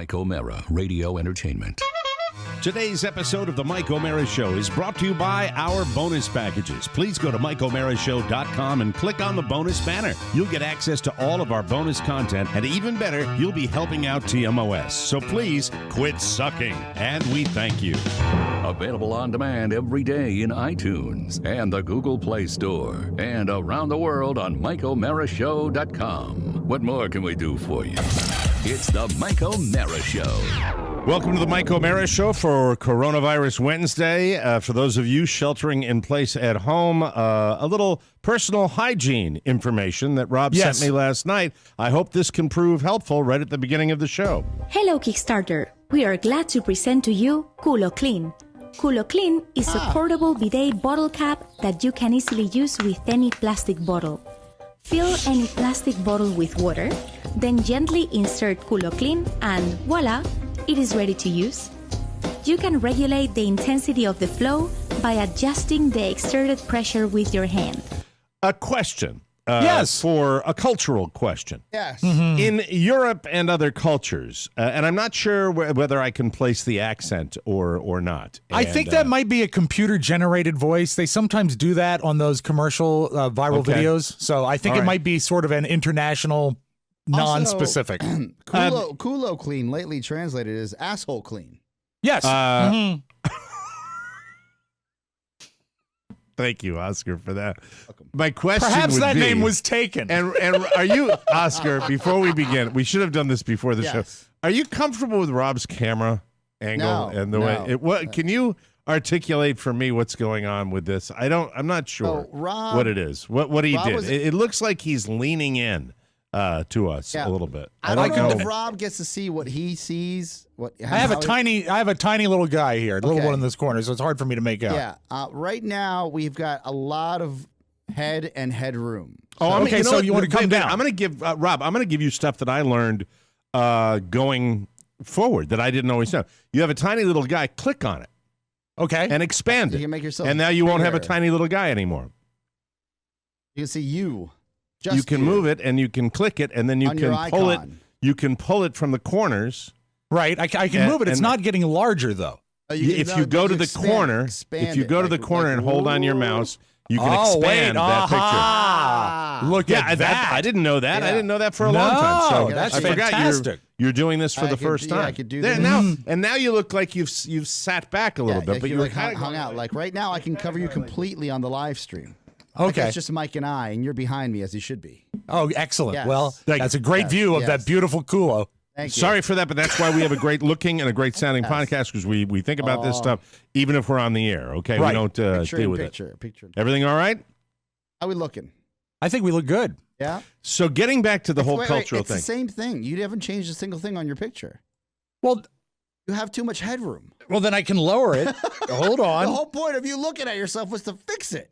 Mike O'Mara, Radio Entertainment. Today's episode of The Mike O'Mara Show is brought to you by our bonus packages. Please go to MikeO'MaraShow.com and click on the bonus banner. You'll get access to all of our bonus content, and even better, you'll be helping out TMOS. So please quit sucking, and we thank you. Available on demand every day in iTunes and the Google Play Store, and around the world on MikeO'MaraShow.com. What more can we do for you? It's the Mike O'Mara Show. Welcome to the Mike O'Mara Show for Coronavirus Wednesday. For those of you sheltering in place at home, a little personal hygiene information that Rob sent me last night. I hope this can prove helpful right at the beginning of the show. Hello, Kickstarter. We are glad to present to you Culo Clean. Culo Clean is a portable bidet bottle cap that you can easily use with any plastic bottle. Fill any plastic bottle with water, then gently insert Culo Clean, and voila! It is ready to use. You can regulate the intensity of the flow by adjusting the exerted pressure with your hand. A question. Yes. For a cultural question. Yes. Mm-hmm. In Europe and other cultures, and I'm not sure whether I can place the accent or not. I think that might be a computer-generated voice. They sometimes do that on those commercial viral videos. So I think it might be sort of an international, non-specific. Culo clean, lately translated as asshole clean. Yes. Thank you, Oscar, for that. My question Perhaps would that be, name was taken. And are you, Oscar, before we begin, we should have done this before the show. Are you comfortable with Rob's camera angle and the way it can you articulate for me what's going on with this? I'm not sure what it is. What he did. It looks like he's leaning in to us a little bit. I don't know if Rob gets to see what he sees. I have a tiny little guy here, the little one in this corner, so it's hard for me to make out. Yeah. Right now we've got a lot of head and headroom. So you want to come down? I'm going to give Rob. I'm going to give you stuff that I learned going forward that I didn't always know. You have a tiny little guy. Click on it. Okay. And expand it. You can make yourself and now you won't have a bigger. tiny little guy anymore. You can see you. You can move it and you can click it and then you can pull it. You can pull it from the corners. Right. I can move it. It's not getting larger though. If you go to the corner, and hold on your mouse, you can expand that picture. Look at that. I didn't know that. I didn't know that for a long time. So that's I forgot fantastic. You're doing this for the first time. I could do this. Now you look like you've sat back a little bit, but you're like hung out. Like right now, I can cover you completely on the live stream. Okay. It's just Mike and I, and you're behind me as you should be. Oh, excellent. Yes. Well, that's a great view of that beautiful culo. Thank you. Sorry for that, but that's why we have a great looking and a great sounding podcast, because we think about this stuff even if we're on the air, okay? Right. We don't deal with it. Picture. Everything all right? How we looking? I think we look good. Yeah? So getting back to the whole cultural it's thing. It's the same thing. You haven't changed a single thing on your picture. Well, you have too much headroom. Well, then I can lower it. Hold on. The whole point of you looking at yourself was to fix it.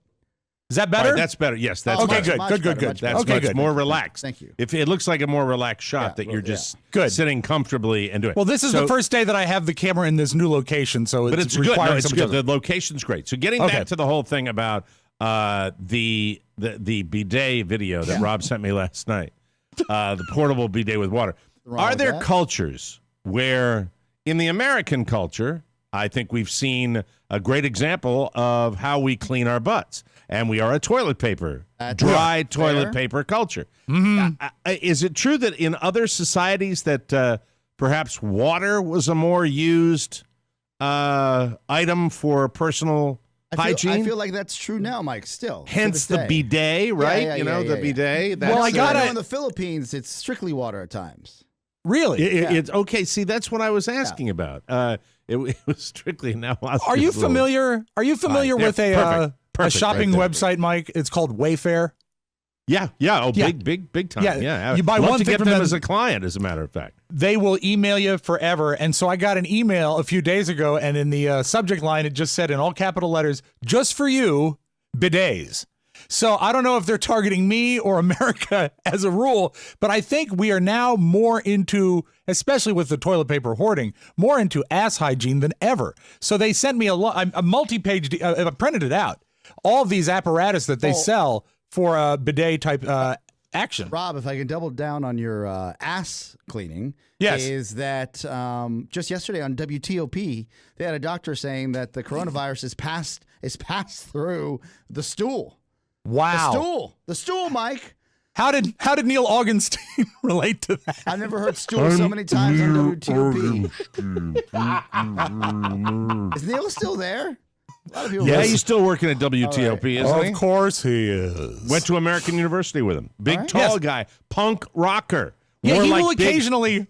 Is that better? Right, that's better. Yes, that's okay. better. Good. That's much more relaxed. Thank you. If it looks like a more relaxed shot that you're just sitting comfortably and doing. Well, this is the first day that I have the camera in this new location, so it's good. No, it's good. The location's great. So getting back to the whole thing about the bidet video that Rob sent me last night, the portable bidet with water. Are there cultures where, in the American culture, I think we've seen a great example of how we clean our butts. And we are a toilet paper, dry toilet paper culture. Mm-hmm. Is it true that in other societies that perhaps water was a more used item for personal hygiene? I feel like that's true now, Mike, still. Hence the bidet, right? The bidet. Well, I got it. In the Philippines, it's strictly water at times. Really? It's okay. See, that's what I was asking about. It was strictly now. Are you familiar? Are you familiar with a shopping website, Mike? It's called Wayfair. Yeah. Oh, big time. Yeah. You buy one to thing get from them as a client, as a matter of fact. They will email you forever. And so I got an email a few days ago, and in the subject line, it just said in all capital letters, "Just for you, bidets." So I don't know if they're targeting me or America as a rule, but I think we are now more into, especially with the toilet paper hoarding, more into ass hygiene than ever. So they sent me a multi-page, I printed it out, all of these apparatus that they sell for bidet type action. Rob, if I can double down on your ass cleaning, Yes. is that just yesterday on WTOP, they had a doctor saying that the coronavirus is passed through the stool. Wow. The stool, Mike. How did Neil Augenstein relate to that? I've never heard stool so many times on WTOP. Is Neil still there? A lot of people Yeah, he's still working at WTOP, isn't he? Of course he is. Went to American University with him. Big, right. tall guy. Punk rocker. Yeah, More he like will big- occasionally.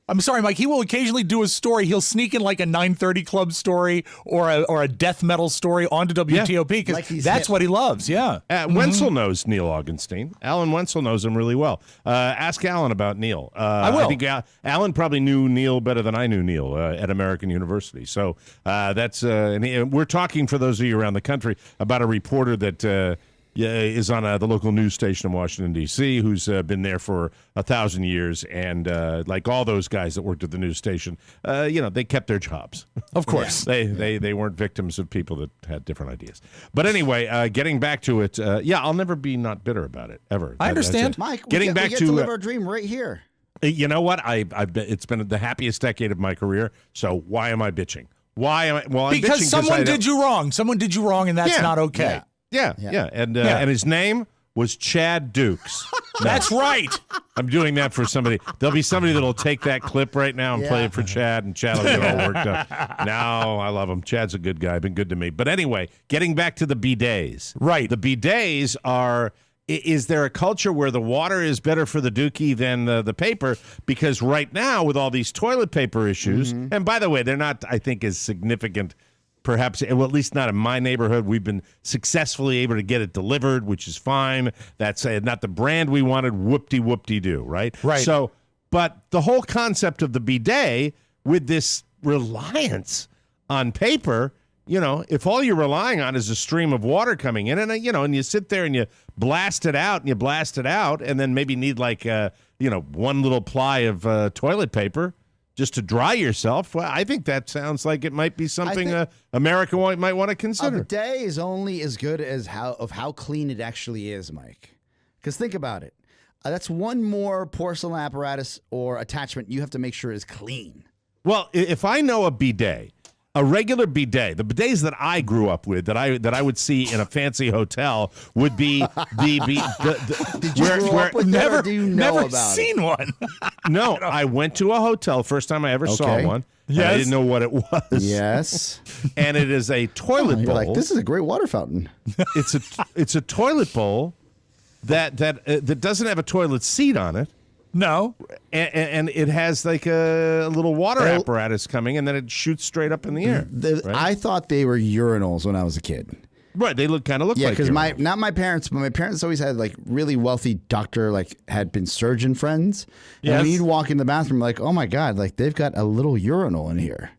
I'm sorry, Mike. He will occasionally do a story. He'll sneak in like a 930 Club story or a death metal story onto WTOP because Like he's that's hip. what he loves. Yeah. Wenzel knows Neil Augenstein. Alan Wenzel knows him really well. Ask Alan about Neil. I will. I think Alan probably knew Neil better than I knew Neil at American University. So that's and we're talking, for those of you around the country, about a reporter that is on the local news station in Washington, D.C., who's been there for 1,000 years. And like all those guys that worked at the news station, they kept their jobs. Of course. They weren't victims of people that had different ideas. But anyway, getting back to it, I'll never be not bitter about it, ever. I understand. Mike, Getting we back get to, to live our dream right here. You know what? It's been the happiest decade of my career. So why am I bitching? Why am I? Well, I'm bitching Because someone did you wrong. Someone did you wrong, and that's Yeah. not okay. Yeah. And his name was Chad Dukes. That's right. I'm doing that for somebody. There'll be somebody that'll take that clip right now and play it for Chad, and Chad will get all worked up. No, I love him. Chad's a good guy. Been good to me. But anyway, getting back to the bidets. Right. The bidets are. Is there a culture where the water is better for the dookie than the paper? Because right now, with all these toilet paper issues, and by the way, they're not, I think, as significant. Perhaps, well, at least not in my neighborhood. We've been successfully able to get it delivered, which is fine. That's not the brand we wanted. Whoop-de-whoop-de-doo, right? Right. So, but the whole concept of the bidet with this reliance on paper, if all you're relying on is a stream of water coming in, and you sit there and you blast it out, and then maybe need like, one little ply of toilet paper just to dry yourself. Well, I think that sounds like it might be something America might want to A consider. bidet is only as good as how clean it actually is, Mike. Because think about it. That's one more porcelain apparatus or attachment you have to make sure is clean. Well, if I know a bidet, a regular bidet, the bidets that I grew up with, that I would see in a fancy hotel, would be the Did you grow up with that, or do you know never about seen one. No, I went to a hotel first time I ever saw Okay. one. Yes. I didn't know what it was. Yes. And it is a toilet You're bowl. like, this is a great water fountain. It's a toilet bowl that doesn't have a toilet seat on it. No. And it has like a little water apparatus coming, and then it shoots straight up in the air. Right? I thought they were urinals when I was a kid. Right, they look like because urinals. not my parents, but my parents always had like really wealthy doctor, like had been surgeon friends. And Yes. when you'd walk in the bathroom, like, oh my God, like they've got a little urinal in here.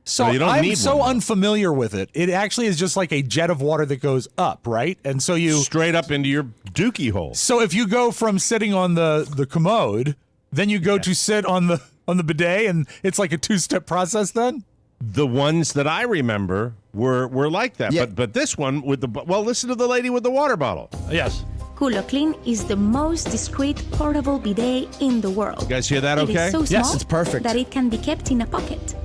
So Well, you don't I'm need so one, though. unfamiliar with it. It actually is just like a jet of water that goes up, right? And so straight up into your dookie hole. So if you go from sitting on the commode, then you go to sit on the bidet, and it's like a two-step process then? The ones that I remember were like that. Yeah. But this one with listen to the lady with the water bottle. Yes. Culo Clean is the most discreet portable bidet in the world. You guys hear that It okay? is so small Yes, it's perfect. that it can be kept in a pocket.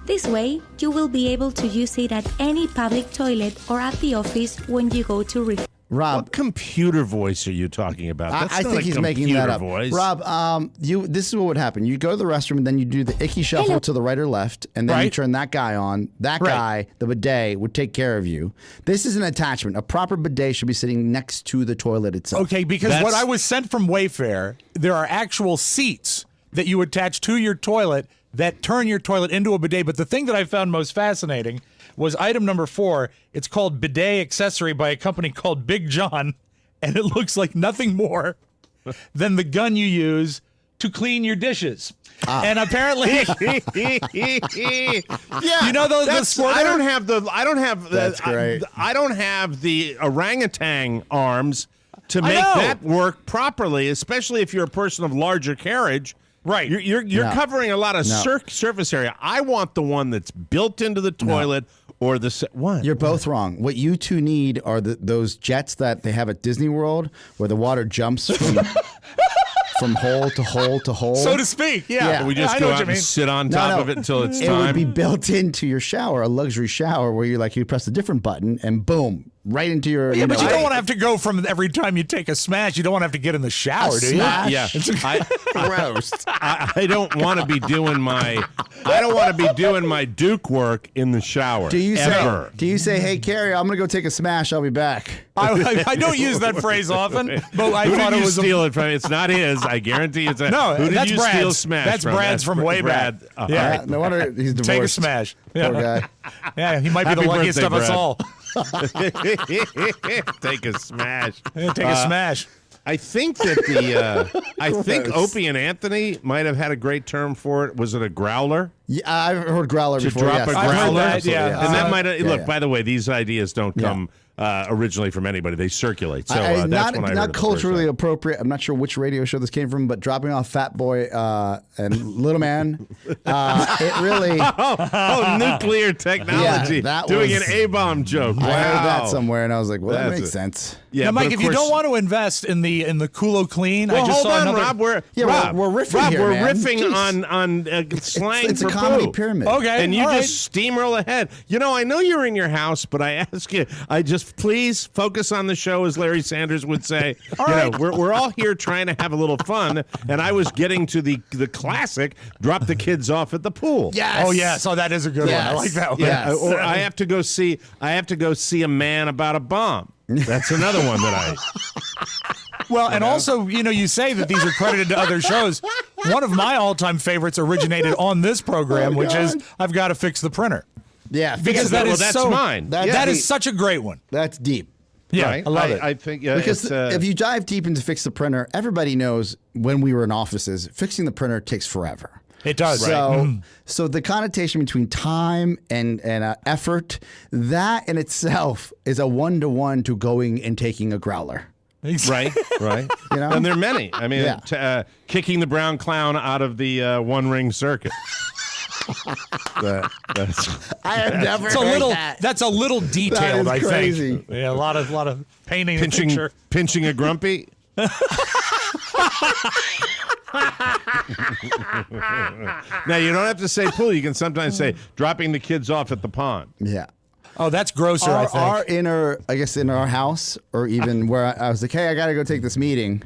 This way, you will be able to use it at any public toilet or at the office when you go to Rob, What computer voice are you talking about? That's I not think a he's making that computer up. voice. Rob, this is what would happen. You go to the restroom and then you do the icky shuffle Hello. to the right or left, and then you Right. turn that guy on. That Right. guy, the bidet, would take care of you. This is an attachment. A proper bidet should be sitting next to the toilet itself. Okay, because what I was sent from Wayfair, there are actual seats that you attach to your toilet that turn your toilet into a bidet. But the thing that I found most fascinating was item number 4. It's called Bidet Accessory by a company called Big John, and it looks like nothing more than the gun you use to clean your dishes. And apparently, Yeah, you know the sport. I don't have That's great. I don't have the orangutan arms to make know. that work properly, especially if you're a person of larger carriage. Right. You're No. covering a lot of No. surface area. I want the one that's built into the toilet, or what? You're both wrong. What you two need are those jets that they have at Disney World where the water jumps from hole to hole to hole. So to speak, yeah. We just go out and sit on top of it until it's time. It would be built into your shower, a luxury shower, where you press a different button and boom, right into your. Yeah, but you don't want to have to go from every time you take a smash. You don't want to have to get in the shower, do you? Yeah, gross. I don't want to be doing my. I don't want to be doing my Duke work in the shower. Do you ever. say, "Hey, Carrie, I'm gonna go take a smash. I'll be back." I don't use that phrase often, but I who thought did it was you steal it from. It's not his. I guarantee it's a. No, who did that's you Brad's. steal smash That's from? Brad's from way Brad. back. Yeah, no wonder he's divorced. Take a smash. Poor guy. Yeah, he might be Happy the luckiest birthday, of us Brad. all. Take a smash. Take a smash. I think that I think Opie and Anthony might have had a great term for it. Was it a growler? Yeah, I've heard growler To before. drop yes. a I've heard growler? that, yeah. And that might have, look, yeah. by the way, these ideas don't come originally from anybody. They circulate. So that's not when I heard not it the first culturally time. appropriate. I'm not sure which radio show this came from, but dropping off Fat Boy and Little Man, it really. Nuclear technology. Yeah, that doing was- an A-bomb joke. Wow. I heard that somewhere, and I was like, "Well, that That's makes it. sense." Yeah, now, but Mike, of if you course- don't want to invest in the Kulo Clean, Well, I just hold saw on, another. Rob. We're riffing Rob, here, we're man. riffing Jeez. on slang It's for a comedy poo. pyramid. Okay, And you all right. just steamroll ahead. You know, I know you're in your house, but I ask you, please focus on the show, as Larry Sanders would say. We're all here trying to have a little fun, and I was getting to the classic, drop the kids off at the pool. Yes. Oh yeah, so that is a good one. I like that one. Yes. Or I have to go see a man about a bomb. That's another one that I. Well, and also, you say that these are credited to other shows. One of my all-time favorites originated on this program, which is I've Got to Fix the Printer. Yeah, Because that's mine. That is such a great one. that's deep. Yeah, Right? I love it. I think Because it's, if you dive deep into Fix the Printer, everybody knows when we were in offices, fixing the printer takes forever. It does. So the connotation between time and effort, that in itself is a 1-to-1 to going and taking a growler. right. You know? And there are many. I mean, Yeah. kicking the brown clown out of the one-ring circuit. That's I have never It's a little. That's a little detailed. That is I crazy. think. Yeah, a lot of painting the picture. pinching a grumpy. Now, you don't have to say pool. You can sometimes say dropping the kids off at the pond. Yeah. Oh, that's grosser. I think. Our in our house, or even where I was like, hey, I got to go take this meeting,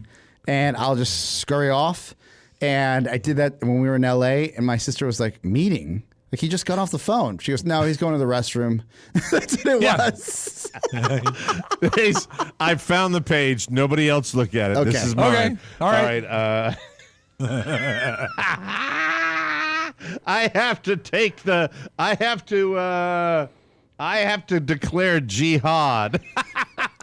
and I'll just scurry off. And I did that when we were in LA, and my sister was like, meeting? Like, he just got off the phone. She goes, no, he's going to the restroom. That's what it was. I found the page. Nobody else look at it. Okay. This is mine. Okay. All right. I have to take the. I have to declare jihad.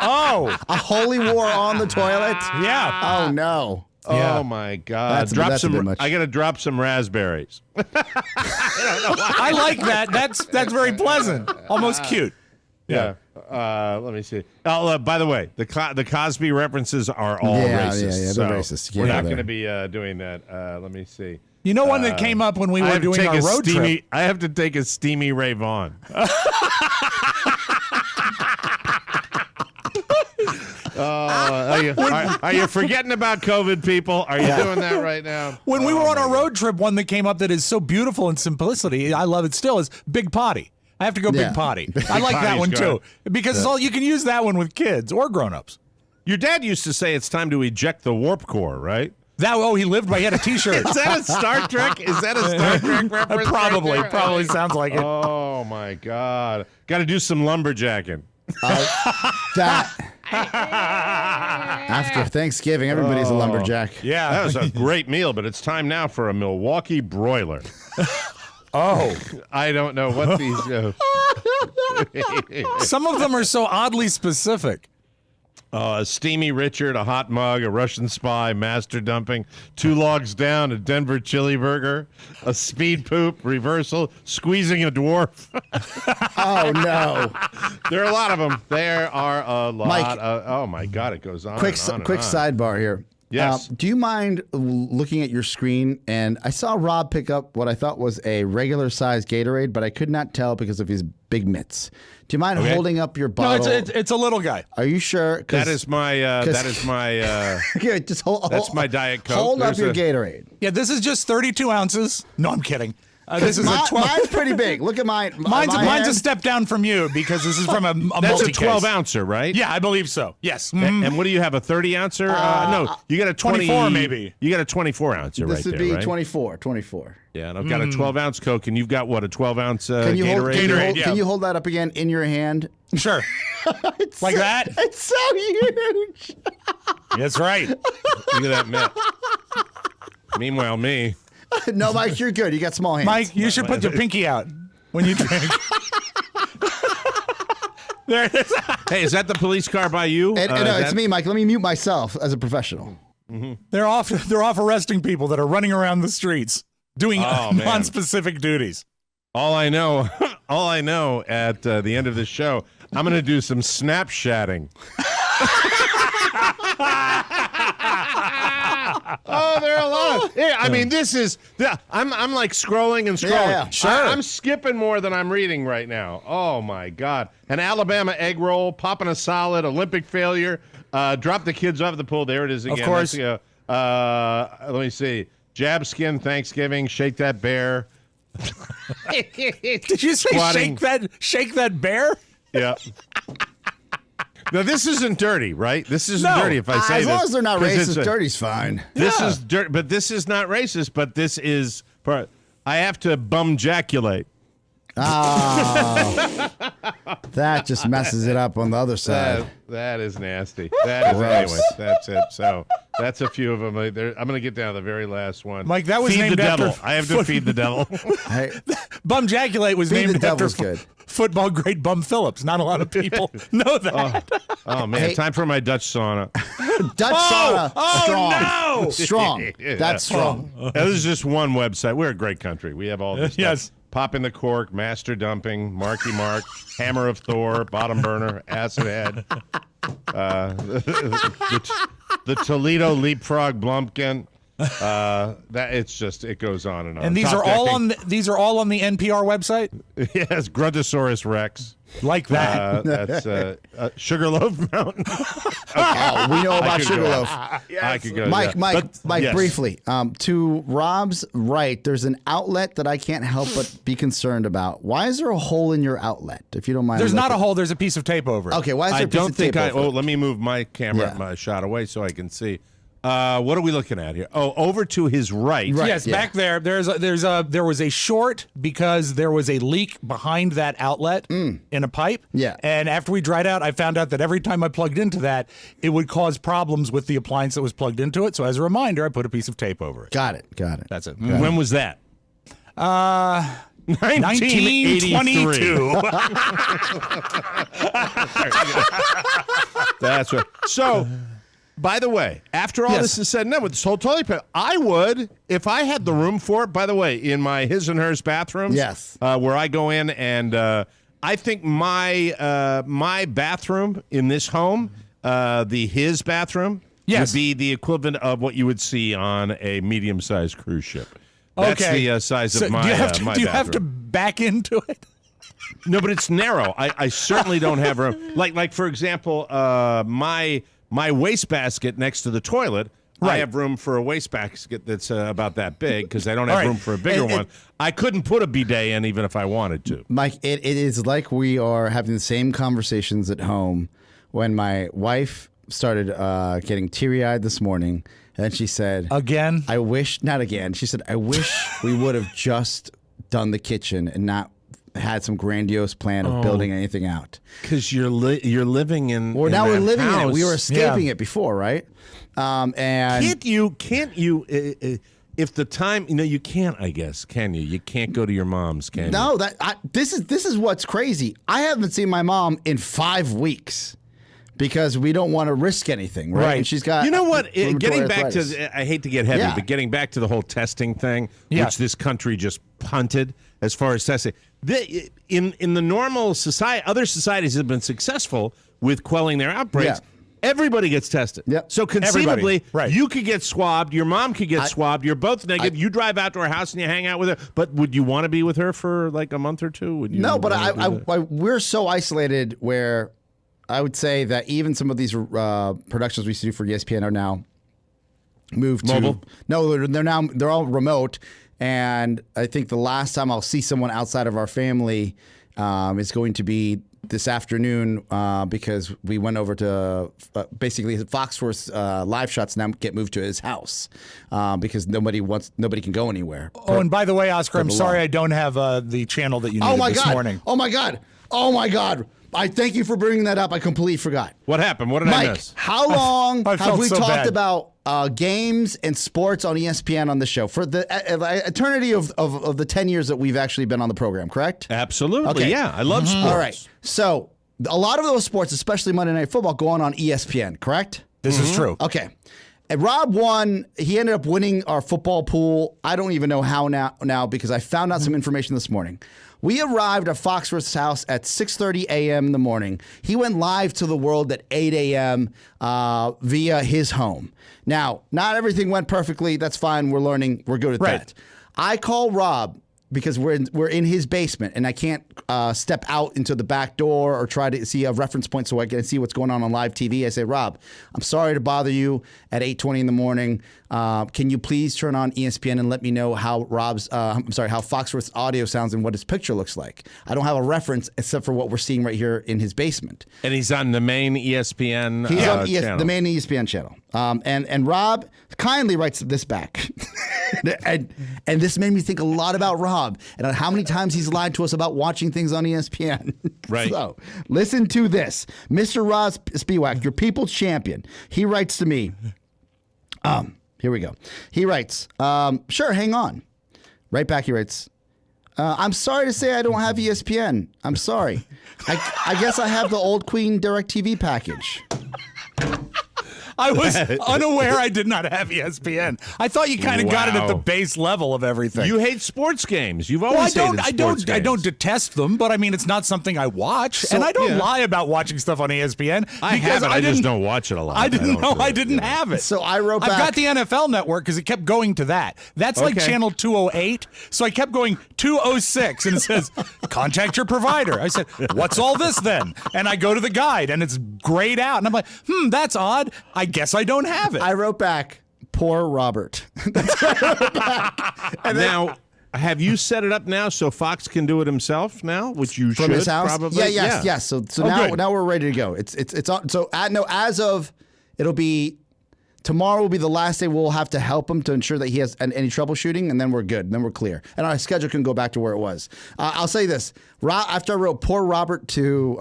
Oh, A holy war on the toilet? yeah. Oh, no. Yeah. Oh my God! That's a bit much. I gotta drop some raspberries. I like that. That's very pleasant. Almost cute. Yeah. Let me see. Oh, by the way, the Cosby references are all racist. Yeah, so they're racist. You We're can't not go going to there. be doing that. Let me see. You know one that came up when we were doing our road trip. I have to take a steamy Ray Vaughn. Are you forgetting about COVID, people? Are you doing that right now? When we were on our road trip, one that came up that is so beautiful in simplicity, I love it still, is Big Potty. I have to go Yeah. Big Potty. I like that Potty's one good. too because it's all you can use that one with kids or grown-ups. Your dad used to say it's time to eject the warp core, right? He lived by. He had a T-shirt. Is that a Star Trek? Is that a Star Trek reference? Probably, right there? probably sounds like it. Oh my God! Got to do some lumberjacking. That after Thanksgiving, everybody's a lumberjack. Yeah, That was a great meal, but it's time now for a Milwaukee broiler. Oh, I don't know what these. some of them are so oddly specific. A steamy Richard, a hot mug, a Russian spy, master dumping, 2 logs down, a Denver chili burger, a speed poop, reversal, squeezing a dwarf. Oh, no. There are a lot of them. There are a lot. Mike, oh my God, it goes on. Quick and on and quick on. sidebar here. Yes. Do you mind looking at your screen? And I saw Rob pick up what I thought was a regular size Gatorade, but I could not tell because of his big mitts. Do you mind holding up your bottle? No, it's a little guy. Are you sure? That is my. Yeah, just hold. That's my Diet Coke. Hold up your Gatorade. Yeah, this is just 32 ounces. No, I'm kidding. This is a 12. Mine's pretty big. Look at mine. Mine's a step down from you because this is from a That's a multi-case. 12-ouncer, right? Yeah, I believe so. Yes. And what do you have? A 30-ouncer? No, you got a 24 maybe. You got a 24-ouncer right there, This would be right? 24. Yeah, and I've got a 12-ounce Coke, and you've got what, a 12-ounce Can you Gatorade? can you hold that up again in your hand? Sure. Like that? It's so huge. That's right. Look at that mitt. Meanwhile, me. No, Mike, you're good. You got small hands. Mike, you should put your pinky out when you drink. There it is. Hey, is that the police car by you? No, it's me, Mike. Let me mute myself as a professional. They're off arresting people that are running around the streets doing non-specific duties. All I know at the end of this show, I'm going to do some snapchatting. Oh, there are a lot. Yeah, I mean, this is. I'm like scrolling and scrolling. Yeah, sure. I'm skipping more than I'm reading right now. Oh my God! An Alabama egg roll, popping a solid, Olympic failure, drop the kids off at the pool. There it is again. Of course. Let me see. Jab skin Thanksgiving, shake that bear. Did you say Squatting. shake that bear? Yeah. Now, this isn't dirty, right? This isn't dirty if I say as this. long as they're not 'cause racist, dirty's fine. This is dirt, but this is not racist, but this is, I have to bum-jaculate. Oh, that just messes it up on the other side. That is nasty. That is, anyway, that's it. So that's a few of them. I'm going to get down to the very last one. Mike, that was feed named the after devil. I have to feed the devil. Hey, Bumjaculate was Feed the named after devil's good. football great Bum Phillips. Not a lot of people know that. Oh, man. Hey. Time for my Dutch sauna. Dutch sauna, strong. no! Strong. That's strong. Now, this is just one website. We're a great country. We have all this stuff. Yes. Pop in the cork, master dumping, Marky Mark, hammer of Thor, bottom burner, acid head, the Toledo leapfrog blumpkin. That it's just it goes on and on. And these Top are all decking. on the NPR website, Yes, Gruntosaurus Rex. like that. That's Sugarloaf Mountain. Oh, we know I about could go Sugarloaf. I could go. Mike, yeah. Mike, yes. briefly. To Rob's right, there's an outlet that I can't help but be concerned about. Why is there a hole in your outlet? If you don't mind, There's not a looking? hole. There's a piece of tape over it. Okay, why is there I a piece don't of think tape I. over Oh, it? let me move my camera, my shot away so I can see. What are we looking at here? Oh, over to his right. Right. Yes, yeah. back there. There was a short because there was a leak behind that outlet in a pipe. Yeah. And after we dried out, I found out that every time I plugged into that, it would cause problems with the appliance that was plugged into it. So as a reminder, I put a piece of tape over it. Got it. That's it. When was that? 1922. That's right. So, by the way, after all this is said and done with this whole toilet paper, I would, if I had the room for it, by the way, in my his and hers bathrooms, Yes. where I go in, and I think my bathroom in this home, his bathroom, would be the equivalent of what you would see on a medium-sized cruise ship. That's the size of my bathroom. Do you have to back into it? No, but it's narrow. I certainly don't have room. Like for example, my wastebasket next to the toilet, I have room for a wastebasket that's about that big because I don't have room for a bigger one. I couldn't put a bidet in even if I wanted to. Mike, it is like we are having the same conversations at home when my wife started getting teary-eyed this morning, and then she said, Again? I wish, not again, she said, I wish we would have just done the kitchen and not had some grandiose plan of building anything out. Because you're living in. Well, now we're living in it. We were house. escaping it before, right? And Can't you? If the time, you can't. I guess can you? You can't go to your mom's, can you? no, this is what's crazy. I haven't seen my mom in 5 weeks because we don't want to risk anything, right? And she's got. You know what? rheumatoid Getting back arthritis. to, I hate to get heavy, but getting back to the whole testing thing, which this country just punted as far as testing. In the normal society, other societies have been successful with quelling their outbreaks. Everybody gets tested. Yep. So conceivably, right. you could get swabbed. Your mom could get swabbed. You're both negative. You drive out to her house and you hang out with her. But would you want to be with her for like a month or two? Would you? No, but we're so isolated where I would say that even some of these productions we used to do for ESPN are now moved mobile. to. No, they're all remote. And I think the last time I'll see someone outside of our family is going to be this afternoon because we went over to basically Foxworth's live shots now get moved to his house because nobody can go anywhere. Oh, and by the way, Oscar, I'm sorry I don't have the channel that you needed this morning. Oh my God! I thank you for bringing that up. I completely forgot. What happened? What did I miss? How long have we talked bad. about games and sports on ESPN on the show for the eternity of the 10 years that we've actually been on the program, correct? Absolutely. Okay. Yeah, I love sports. All right. So a lot of those sports, especially Monday Night Football, go on ESPN, correct? This is true. Okay. And Rob won. He ended up winning our football pool. I don't even know how now because I found out some information this morning. We arrived at Foxworth's house at 6:30 a.m. in the morning. He went live to the world at 8 a.m. Via his home. Now, not everything went perfectly. That's fine. We're learning. We're good at that. I call Rob because we're in his basement and I can't step out into the back door or try to see a reference point so I can see what's going on live TV. I say, Rob, I'm sorry to bother you at 8:20 in the morning. Can you please turn on ESPN and let me know how how Foxworth's audio sounds and what his picture looks like? I don't have a reference except for what we're seeing right here in his basement. And he's on the main ESPN He's on channel. the main ESPN channel. And Rob kindly writes this back. and this made me think a lot about Rob and on how many times he's lied to us about watching things on ESPN. Right. So listen to this. Mr. Rob Spiewak, your people's champion. He writes to me. Here we go. He writes, sure, hang on. Right back he writes, I'm sorry to say I don't have ESPN. I'm sorry. I guess I have the old Queen DirecTV package. I was unaware I did not have ESPN. I thought you kind of got it at the base level of everything. You hate sports games. You've always hated sports games. I don't detest them, but I mean, it's not something I watch. And I don't lie about watching stuff on ESPN. I have it. I just don't watch it a lot. I didn't know I didn't have it. So I wrote back. I've got the NFL Network because it kept going to that. That's like channel 208. So I kept going 206 and it says, contact your provider. I said, what's all this then? And I go to the guide and it's grayed out. And I'm like, that's odd. I guess I don't have it. I wrote back, poor Robert. That's what I wrote back. And now, have you set it up now so Fox can do it himself now, which you from should his house? probably? Yes. So now we're ready to go. It's on. So as of it'll be. Tomorrow will be the last day we'll have to help him to ensure that he has any troubleshooting, and then we're good. And then we're clear. And our schedule can go back to where it was. I'll say this. After I wrote poor Robert to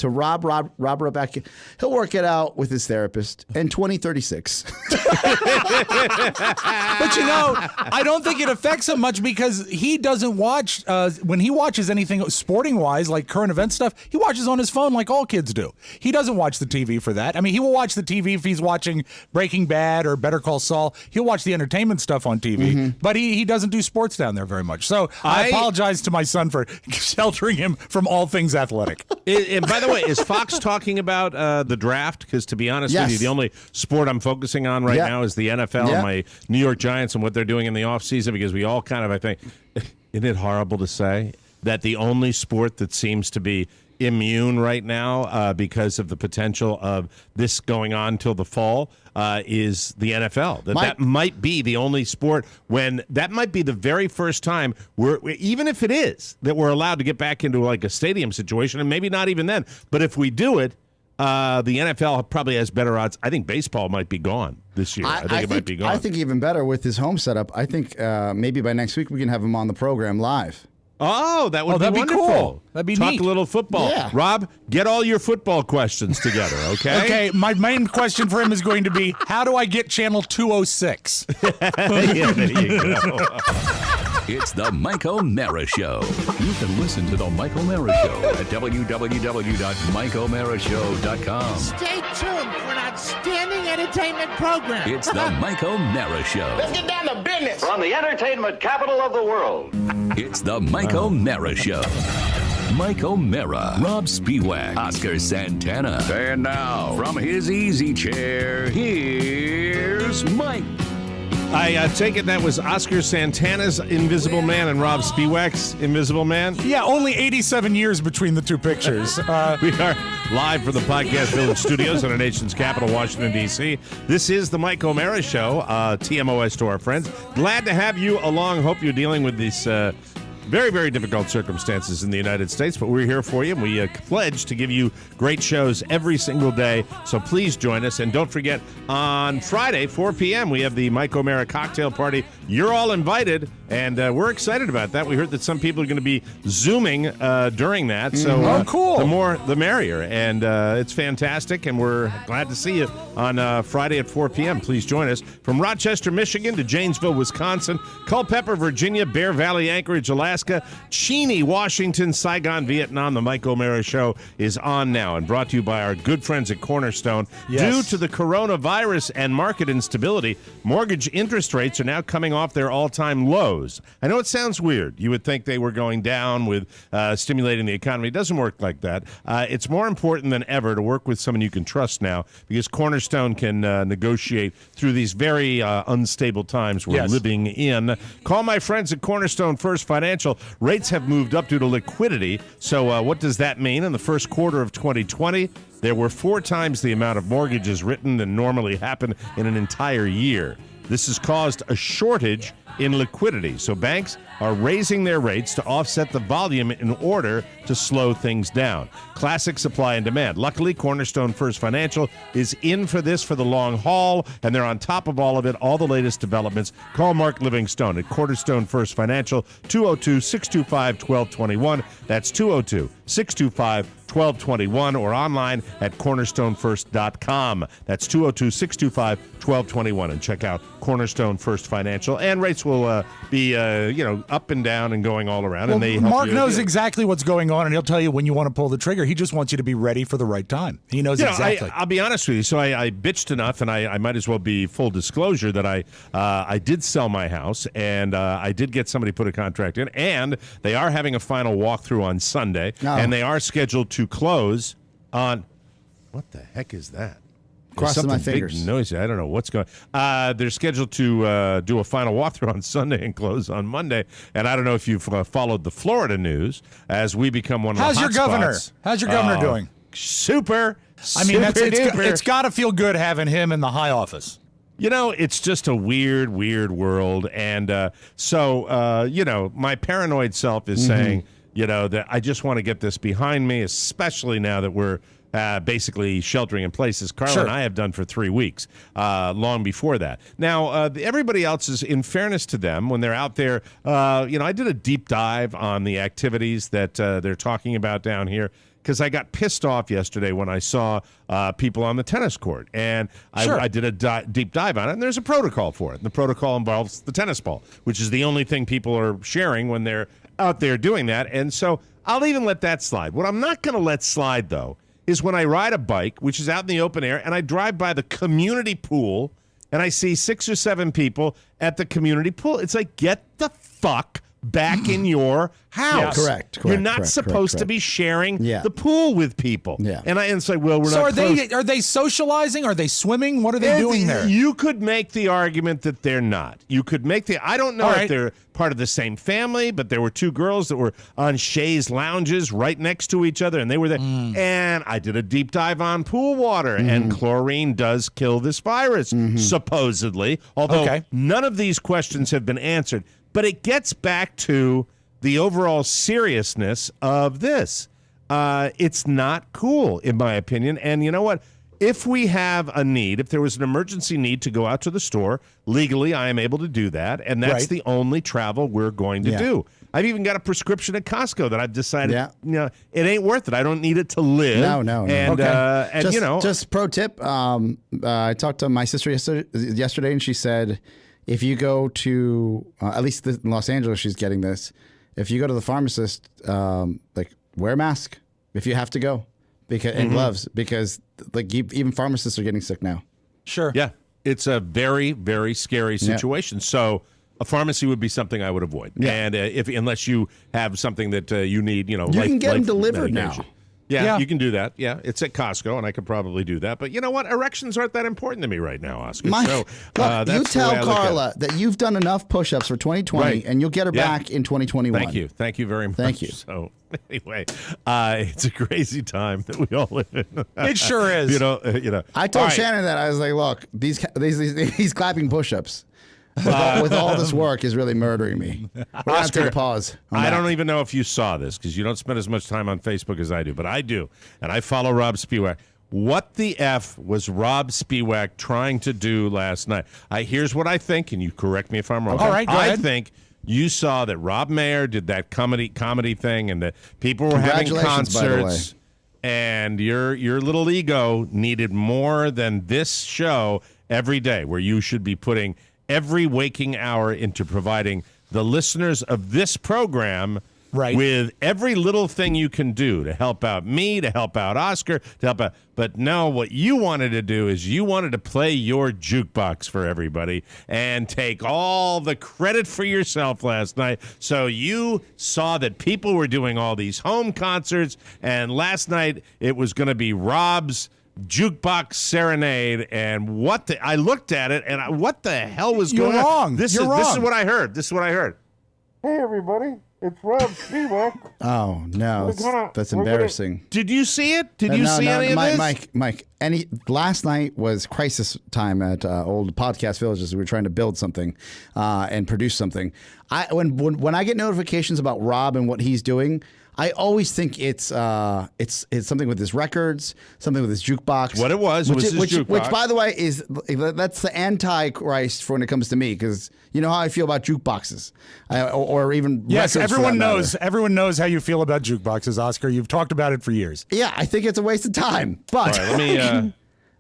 Robert back, he'll work it out with his therapist in 2036. But I don't think it affects him much because he doesn't watch, when he watches anything sporting-wise, like current event stuff, he watches on his phone like all kids do. He doesn't watch the TV for that. I mean, he will watch the TV if he's watching Breaking Bad or Better Call Saul. He'll watch the entertainment stuff on TV, but he doesn't do sports down there very much. So I apologize to my son for sheltering him from all things athletic. And by the way, is Fox talking about the draft? Because to be honest with you, the only sport I'm focusing on right now is the NFL and my New York Giants and what they're doing in the offseason, because we all kind of, I think, isn't it horrible to say that the only sport that seems to be immune right now because of the potential of this going on till the fall is the NFL. That might be the only sport when that might be the very first time even if it is that we're allowed to get back into like a stadium situation, and maybe not even then, but if we do it, the NFL probably has better odds. I think baseball might be gone this year. I think it might be gone. I think even better with his home setup. I think maybe by next week we can have him on the program live. Oh, that would be wonderful. Cool. That'd be Talk neat. A little football. Yeah. Rob, get all your football questions together, okay? Okay, my main question for him is going to be, how do I get channel 206? Yeah, there you go. It's the Mike O'Mara Show. You can listen to the Mike O'Mara Show at www.mikeomarashow.com. Stay tuned for an outstanding entertainment program. It's the Mike O'Mara Show. Let's get down to business. From the entertainment capital of the world. It's the Mike O'Mara Show. Mike O'Mara, Rob Spiewak, Oscar Santana. And now, from his easy chair, here's Mike. I take it that was Oscar Santana's Invisible Man and Rob Spiewak's Invisible Man? Yeah, only 87 years between the two pictures. We are live from the Podcast Village studios in our nation's capital, Washington, D.C. This is the Mike O'Mara Show, TMOS to our friends. Glad to have you along. Hope you're dealing with these very, very difficult circumstances in the United States, but we're here for you, and we pledge to give you great shows every single day, so please join us. And don't forget, on Friday, 4 p.m., we have the Mike O'Mara Cocktail Party. You're all invited, and we're excited about that. We heard that some people are going to be Zooming during that, so cool. The more, the merrier, and it's fantastic, and we're glad to see you on Friday at 4 p.m. Please join us. From Rochester, Michigan to Janesville, Wisconsin, Culpeper, Virginia, Bear Valley, Anchorage, Alaska, Cheney, Washington, Saigon, Vietnam. The Mike O'Mara Show is on now and brought to you by our good friends at Cornerstone. Yes. Due to the coronavirus and market instability, mortgage interest rates are now coming off their all-time lows. I know it sounds weird. You would think they were going down with stimulating the economy. It doesn't work like that. It's more important than ever to work with someone you can trust now, because Cornerstone can negotiate through these very unstable times we're living in. Call my friends at Cornerstone First Financial. Rates have moved up due to liquidity. So what does that mean? In the first quarter of 2020, there were 4 times the amount of mortgages written than normally happen in an entire year. This has caused a shortage in liquidity, so banks are raising their rates to offset the volume in order to slow things down. Classic supply and demand. Luckily, Cornerstone First Financial is in for this for the long haul, and they're on top of all of it, all the latest developments. Call Mark Livingstone at Cornerstone First Financial, 202-625-1221. That's 202-625-1221, or online at cornerstonefirst.com. That's 202-625-1221, and check out Cornerstone First Financial. And rates will be, up and down and going all around. Well, and they Mark knows exactly what's going on, and he'll tell you when you want to pull the trigger. He just wants you to be ready for the right time. He knows exactly. I'll be honest with you. So I bitched enough, and I might as well be full disclosure that I did sell my house, and I did get somebody put a contract in, and they are having a final walkthrough on Sunday, and they are scheduled to close on. What the heck is that? Crossing my fingers. Big noisy. I don't know what's going on. They're scheduled to do a final walkthrough on Sunday and close on Monday. And I don't know if you've followed the Florida news as we become one of the hot spots. How's your governor doing? Super. I mean, duper. it's got to feel good having him in the high office. You know, it's just a weird, weird world. And so, my paranoid self is saying, that I just want to get this behind me, especially now that we're basically sheltering in place, as Carla and I have done for 3 weeks, long before that. Now, everybody else is, in fairness to them, when they're out there, I did a deep dive on the activities that they're talking about down here, because I got pissed off yesterday when I saw people on the tennis court. And I did a deep dive on it, and there's a protocol for it. And the protocol involves the tennis ball, which is the only thing people are sharing when they're out there doing that. And so I'll even let that slide. What I'm not going to let slide, though, is when I ride a bike, which is out in the open air, and I drive by the community pool, and I see 6 or 7 people at the community pool. It's like, get the fuck back in your house. Yeah. Correct. You're not supposed to be sharing the pool with people. Yeah. And it's like, well, we're so not close. are they socializing? Are they swimming? What are they doing there? You could make the argument that they're not. You could make the. I don't know if they're part of the same family, but there were 2 girls that were on Shay's lounges right next to each other, and they were there. And I did a deep dive on pool water, and chlorine does kill this virus, supposedly. Although none of these questions have been answered. But it gets back to the overall seriousness of this. It's not cool, in my opinion. And you know what? If we have a need, if there was an emergency need to go out to the store, legally I am able to do that. And that's the only travel we're going to do. I've even got a prescription at Costco that I've decided, it ain't worth it. I don't need it to live. No. And, just pro tip. I talked to my sister yesterday, and she said, if you go to, at least in Los Angeles, she's getting this. If you go to the pharmacist, wear a mask if you have to go, and gloves, because even pharmacists are getting sick now. Sure. Yeah. It's a very, very scary situation. So a pharmacy would be something I would avoid. Yeah. And unless you have something that you need, you can get them delivered medication. now. Yeah, you can do that. Yeah, it's at Costco, and I could probably do that. But you know what? Erections aren't that important to me right now, Oscar. Mike, so, look, you tell Carla that you've done enough push-ups for 2020, and you'll get her back in 2021. Thank you very much. Thank you. So anyway, it's a crazy time that we all live in. It sure is. You know. I told Shannon that I was like, look, these clapping push-ups with all this work is really murdering me. We're going to take a pause. I don't even know if you saw this because you don't spend as much time on Facebook as I do, but I do, and I follow Rob Spiewak. What the F was Rob Spiewak trying to do last night? Here's what I think, and you correct me if I'm wrong. Okay. All right, go I ahead. think you saw that Rob Mayer did that comedy thing, and that people were having Congratulations, by the way. concerts, and your little ego needed more than this show every day, where you should be putting every waking hour into providing the listeners of this program with every little thing you can do to help out me, to help out Oscar, to help out. But no, what you wanted to do is you wanted to play your jukebox for everybody and take all the credit for yourself last night. So you saw that people were doing all these home concerts, and last night it was going to be Rob's jukebox serenade, and I looked at it, and what the hell was going on? You're wrong. This is what I heard. Hey, everybody. It's Rob Spiewak. Oh, no. That's embarrassing. Did you see it? Did you see any of this? Mike, last night was crisis time at old Podcast Villages. We were trying to build something and produce something. When I get notifications about Rob and what he's doing, I always think it's something with his records, something with his jukebox. What it was his jukebox. Which, by the way, that's the Antichrist for when it comes to me, because you know how I feel about jukeboxes, or even yes, records. Everyone knows how you feel about jukeboxes, Oscar. You've talked about it for years. Yeah, I think it's a waste of time. But all right,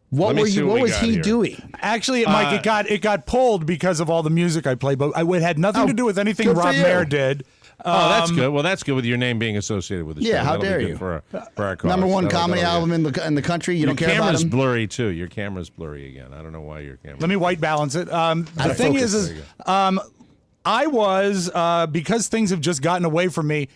what was he doing? Actually, Mike, it got pulled because of all the music I played, but it had nothing to do with anything Rob Mayer did. That's good. Well, that's good with your name being associated with the show. Yeah, how That'll dare be good you? For our cause. #1 comedy album in the country. You don't care about him? Your camera's blurry, too. Your camera's blurry again. I don't know why your camera. Let me white balance it. The thing is I was, because things have just gotten away from me,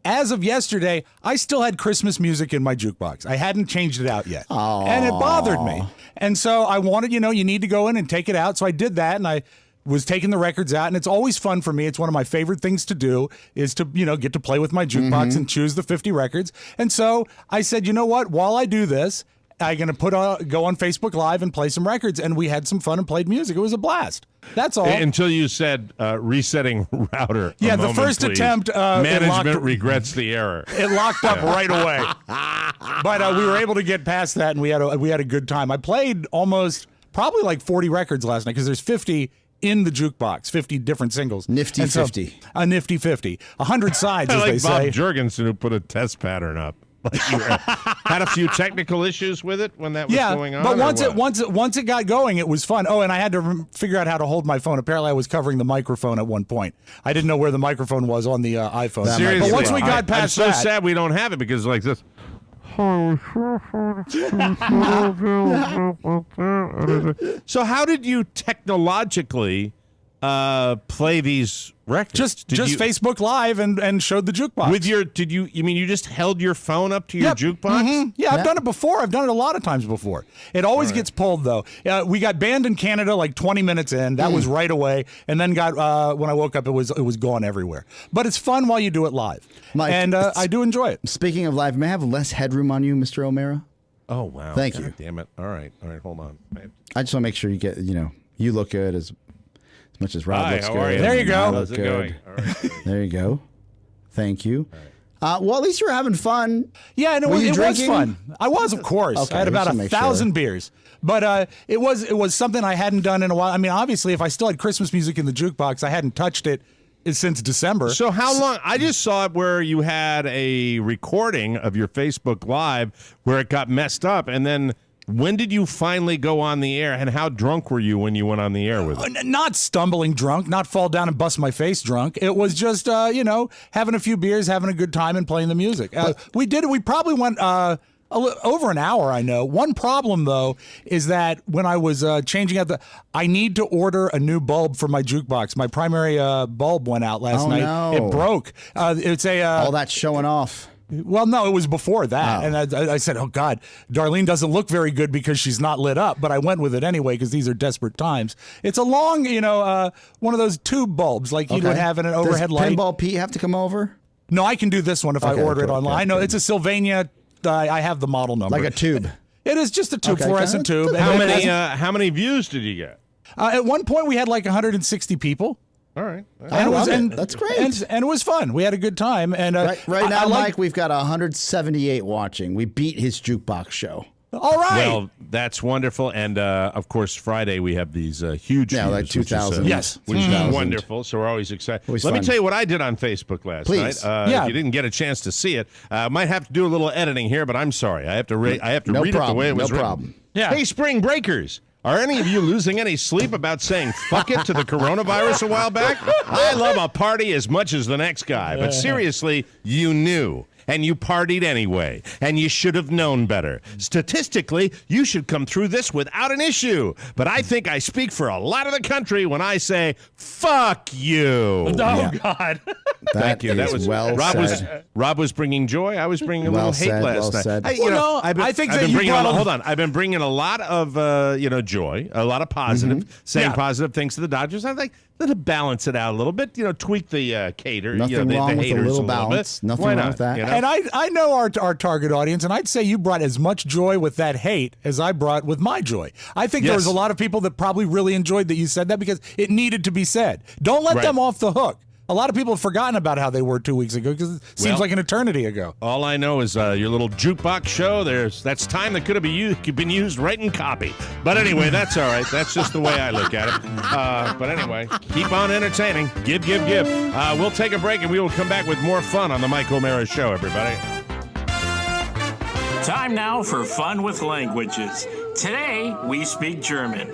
as of yesterday, I still had Christmas music in my jukebox. I hadn't changed it out yet. Aww. And it bothered me. And so I wanted, you need to go in and take it out. So I did that, and I was taking the records out, and it's always fun for me. It's one of my favorite things to do is to, get to play with my jukebox and choose the 50 records. And so I said, you know what? While I do this, I'm going to go on Facebook Live and play some records. And we had some fun and played music. It was a blast. That's all. Until you said resetting router. Yeah, the first attempt. Management regrets the error. It locked up right away. But we were able to get past that, and we had a good time. I played probably like 40 records last night because there's 50 in the jukebox, 50 different singles. Nifty 50. A nifty 50. 100 sides, as they say. Bob Jurgensen, who put a test pattern up. Like you had a few technical issues with it when that was going on. But once it got going, it was fun. Oh, and I had to figure out how to hold my phone. Apparently, I was covering the microphone at one point. I didn't know where the microphone was on the iPhone. Seriously, but once we got past I'm so sad we don't have it because like this. So how did you technologically play these records? Just Facebook Live and showed the jukebox. Mm-hmm. With your you just held your phone up to your jukebox? Mm-hmm. Yeah, I've done it before. I've done it a lot of times before. It always gets pulled though. We got banned in Canada like 20 minutes in. That was right away, and then got when I woke up, it was gone everywhere. But it's fun while you do it live, Mike, and I do enjoy it. Speaking of live, may I have less headroom on you, Mr. O'Mara? Oh wow! Thank God you. Damn it! All right, hold on. I just want to make sure you get you look good as much as Rob looks how good. are you? There you go. How's it going? All right. There you go. Thank you. Well, at least you're having fun. Yeah, and it was fun. I was, of course. Okay, I had about just to make 1,000 sure. beers. But it was something I hadn't done in a while. I mean, obviously, if I still had Christmas music in the jukebox, I hadn't touched it since December. So how long? I just saw it where you had a recording of your Facebook Live where it got messed up, and then when did you finally go on the air, and how drunk were you when you went on the air with it? Not stumbling drunk, not fall down and bust my face drunk. It was just, having a few beers, having a good time, and playing the music. We probably went a Over an hour, I know. One problem, though, is that when I was changing out I need to order a new bulb for my jukebox. My primary bulb went out last night. No. It broke. It's all that showing off. Well, no, it was before that. Oh. And I said, oh, God, Darlene doesn't look very good because she's not lit up. But I went with it anyway because these are desperate times. It's a long, one of those tube bulbs like you would have in an overhead light. Does Pinball Pete have to come over? No, I can do this one if I order it online. I know it's a Sylvania. I have the model number. Like a tube. It is just a tube, fluorescent tube. How many views did you get? At one point, we had like 160 people. All right. That's great. And it was fun. We had a good time. And right now, Mike, we've got 178 watching. We beat his jukebox show. All right. Well, that's wonderful. And, of course, Friday we have these huge views, like 2,000. Which is wonderful. So we're always excited. Let me tell you what I did on Facebook last night. If you didn't get a chance to see it, I might have to do a little editing here, but I'm sorry. I have to read it the way it was written. No problem. Yeah. Hey, Spring Breakers. Are any of you losing any sleep about saying fuck it to the coronavirus a while back? I love a party as much as the next guy, but seriously, you knew. And you partied anyway, and you should have known better. Statistically, you should come through this without an issue. But I think I speak for a lot of the country when I say, fuck you. Oh, God. Thank you. That was well said. Rob was bringing joy. I was bringing a little hate last night. Said. I've been bringing a lot of joy, a lot of positive, saying positive things to the Dodgers. I think to balance it out a little bit, tweak the cater. Nothing wrong with a little balance. Nothing wrong with that. And I know our target audience, and I'd say you brought as much joy with that hate as I brought with my joy. I think there was a lot of people that probably really enjoyed that you said that because it needed to be said. Don't let them off the hook. A lot of people have forgotten about how they were 2 weeks ago because it seems like an eternity ago. All I know is your little jukebox show. That's time that could have been used writing copy. But anyway, that's all right. That's just the way I look at it. But anyway, keep on entertaining. Give. We'll take a break and we will come back with more fun on the Mike O'Mara Show, everybody. Time now for Fun with Languages. Today, we speak German.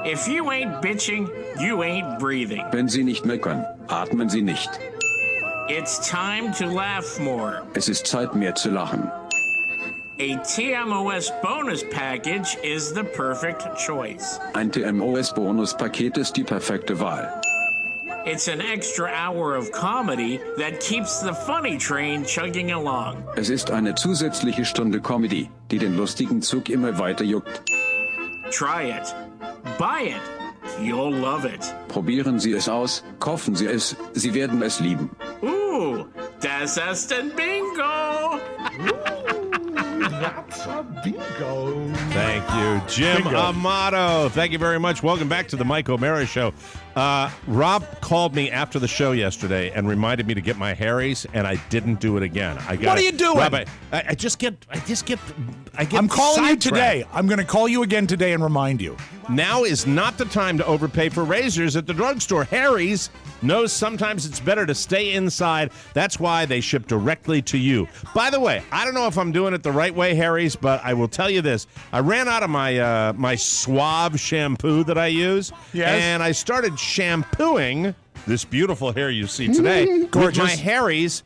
If you ain't bitching, you ain't breathing. Wenn Sie nicht meckern, atmen Sie nicht. It's time to laugh more. Es ist Zeit, mehr zu lachen. A TMOS bonus package is the perfect choice. Ein TMOS-Bonuspaket ist die perfekte Wahl. It's an extra hour of comedy that keeps the funny train chugging along. Es ist eine zusätzliche Stunde Comedy, die den lustigen Zug immer weiter juckt. Try it. Buy it. You'll love it. Probieren Sie es aus, kaufen Sie es, Sie werden es lieben. Ooh, das ist ein Bingo. That's a bingo. Thank you, Jim Amato. Thank you very much. Welcome back to the Mike O'Mara Show. Rob called me after the show yesterday and reminded me to get my Harry's, and I didn't do it again. What are you doing? Rob, I'm calling you today. I'm going to call you again today and remind you. Now is not the time to overpay for razors at the drugstore. Harry's knows sometimes it's better to stay inside. That's why they ship directly to you. By the way, I don't know if I'm doing it the right way, Harry's, but I will tell you this. I ran out of my Suave shampoo that I use, and I started shampooing this beautiful hair you see today with my Harry's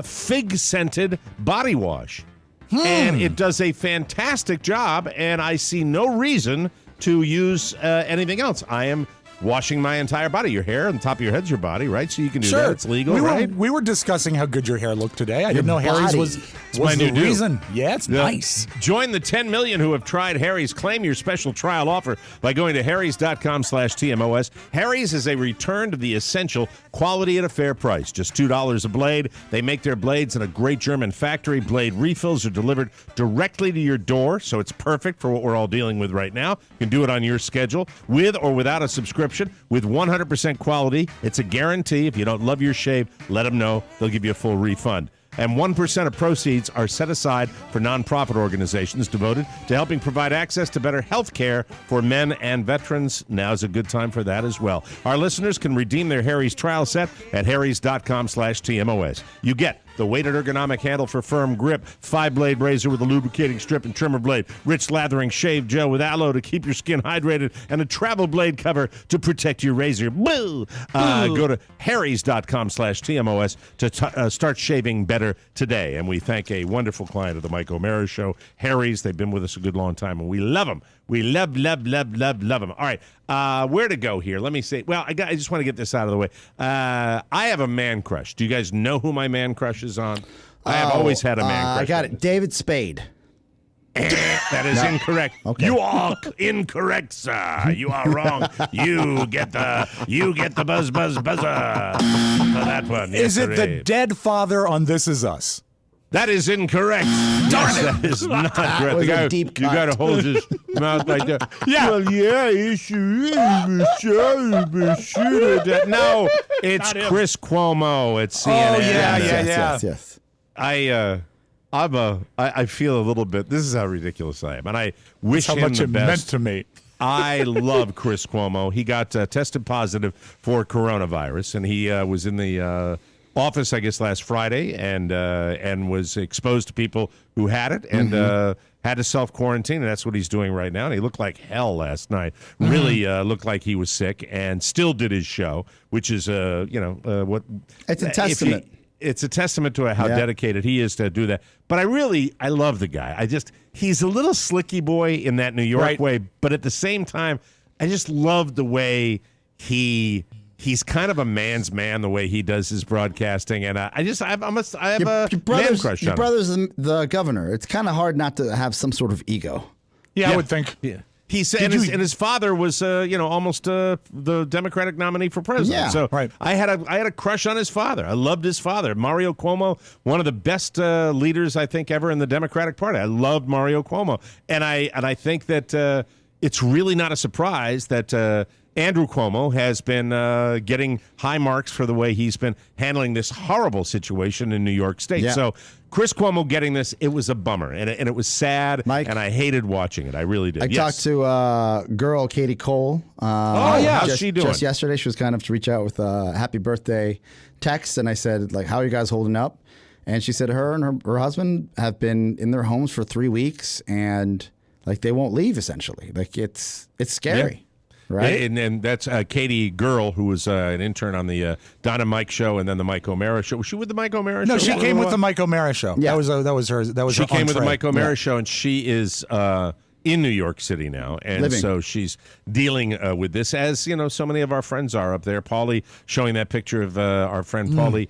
fig-scented body wash. And it does a fantastic job, and I see no reason to use anything else. I am washing my entire body. Your hair on the top of your head's your body, right? So you can do that. It's legal, right? We were discussing how good your hair looked today. I didn't know Harry's was my the new reason. Yeah, it's nice. Join the 10 million who have tried Harry's. Claim your special trial offer by going to harrys.com/TMOS. Harry's is a return to the essential, quality at a fair price. Just $2 a blade. They make their blades in a great German factory. Blade refills are delivered directly to your door, so it's perfect for what we're all dealing with right now. You can do it on your schedule, with or without a subscription, with 100% quality. It's a guarantee. If you don't love your shave, let them know. They'll give you a full refund. And 1% of proceeds are set aside for nonprofit organizations devoted to helping provide access to better health care for men and veterans. Now's a good time for that as well. Our listeners can redeem their Harry's trial set at harrys.com/TMOS. You get the the weighted ergonomic handle for firm grip, 5-blade razor with a lubricating strip and trimmer blade, rich lathering shave gel with aloe to keep your skin hydrated, and a travel blade cover to protect your razor. Boo! Go to harrys.com/TMOS to start shaving better today. And we thank a wonderful client of the Mike O'Mara Show, Harry's. They've been with us a good long time, and we love them. We love them. All right, where to go here? Let me see. Well, I just want to get this out of the way. I have a man crush. Do you guys know who my man crush is on? I have always had a man crush. I got it. David Spade. That is incorrect. Okay. You are incorrect, sir. You are wrong. You get the buzzer for that one. Yes, Is it the dead father on This Is Us? That is incorrect. Darn it. That is not correct. Was The guy, a deep you cut. got to hold his mouth like that. Yeah. Well, yeah, it should. No, it's Chris Cuomo at CNN. Oh, yeah. Yes. I feel a little bit. This is how ridiculous I am, and I wish How him much the it best. meant to me. I love Chris Cuomo. He got tested positive for coronavirus, and he was in the office, I guess, last Friday, and was exposed to people who had it, and had to self-quarantine, and that's what he's doing right now. And he looked like hell last night. Really looked like he was sick, and still did his show, which is, what... It's a testament. It's a testament to how dedicated he is to do that. But I love the guy. He's a little slicky boy in that New York way, but at the same time, I just love the way he's kind of a man's man, the way he does his broadcasting, and I have a man crush on him. Your brother's the governor. It's kind of hard not to have some sort of ego. Yeah, I would think. Yeah. He said, and his father was, almost the Democratic nominee for president. Yeah, so right. I had a crush on his father. I loved his father, Mario Cuomo, one of the best leaders I think ever in the Democratic Party. I loved Mario Cuomo, and I think that it's really not a surprise that Andrew Cuomo has been getting high marks for the way he's been handling this horrible situation in New York State. Yeah. So Chris Cuomo getting this, it was a bummer, and it was sad, Mike, and I hated watching it. I really did. I talked to girl Katie Cole. How's she doing? Just yesterday, she was kind enough to reach out with a happy birthday text, and I said, like, how are you guys holding up? And she said her and her husband have been in their homes for 3 weeks, and like they won't leave. Essentially, like it's scary. Yeah. Right, and that's Katie Girl, who was an intern on the Don and Mike show, and then the Mike O'Mara show. Was she with the Mike O'Mara show? No, she came with the Mike O'Mara show. Yeah. That was her. She her came with the entree. Mike O'Mara show, and she is in New York City now, and Living. so she's dealing with this, as so many of our friends are up there. Paulie showing that picture of our friend Paulie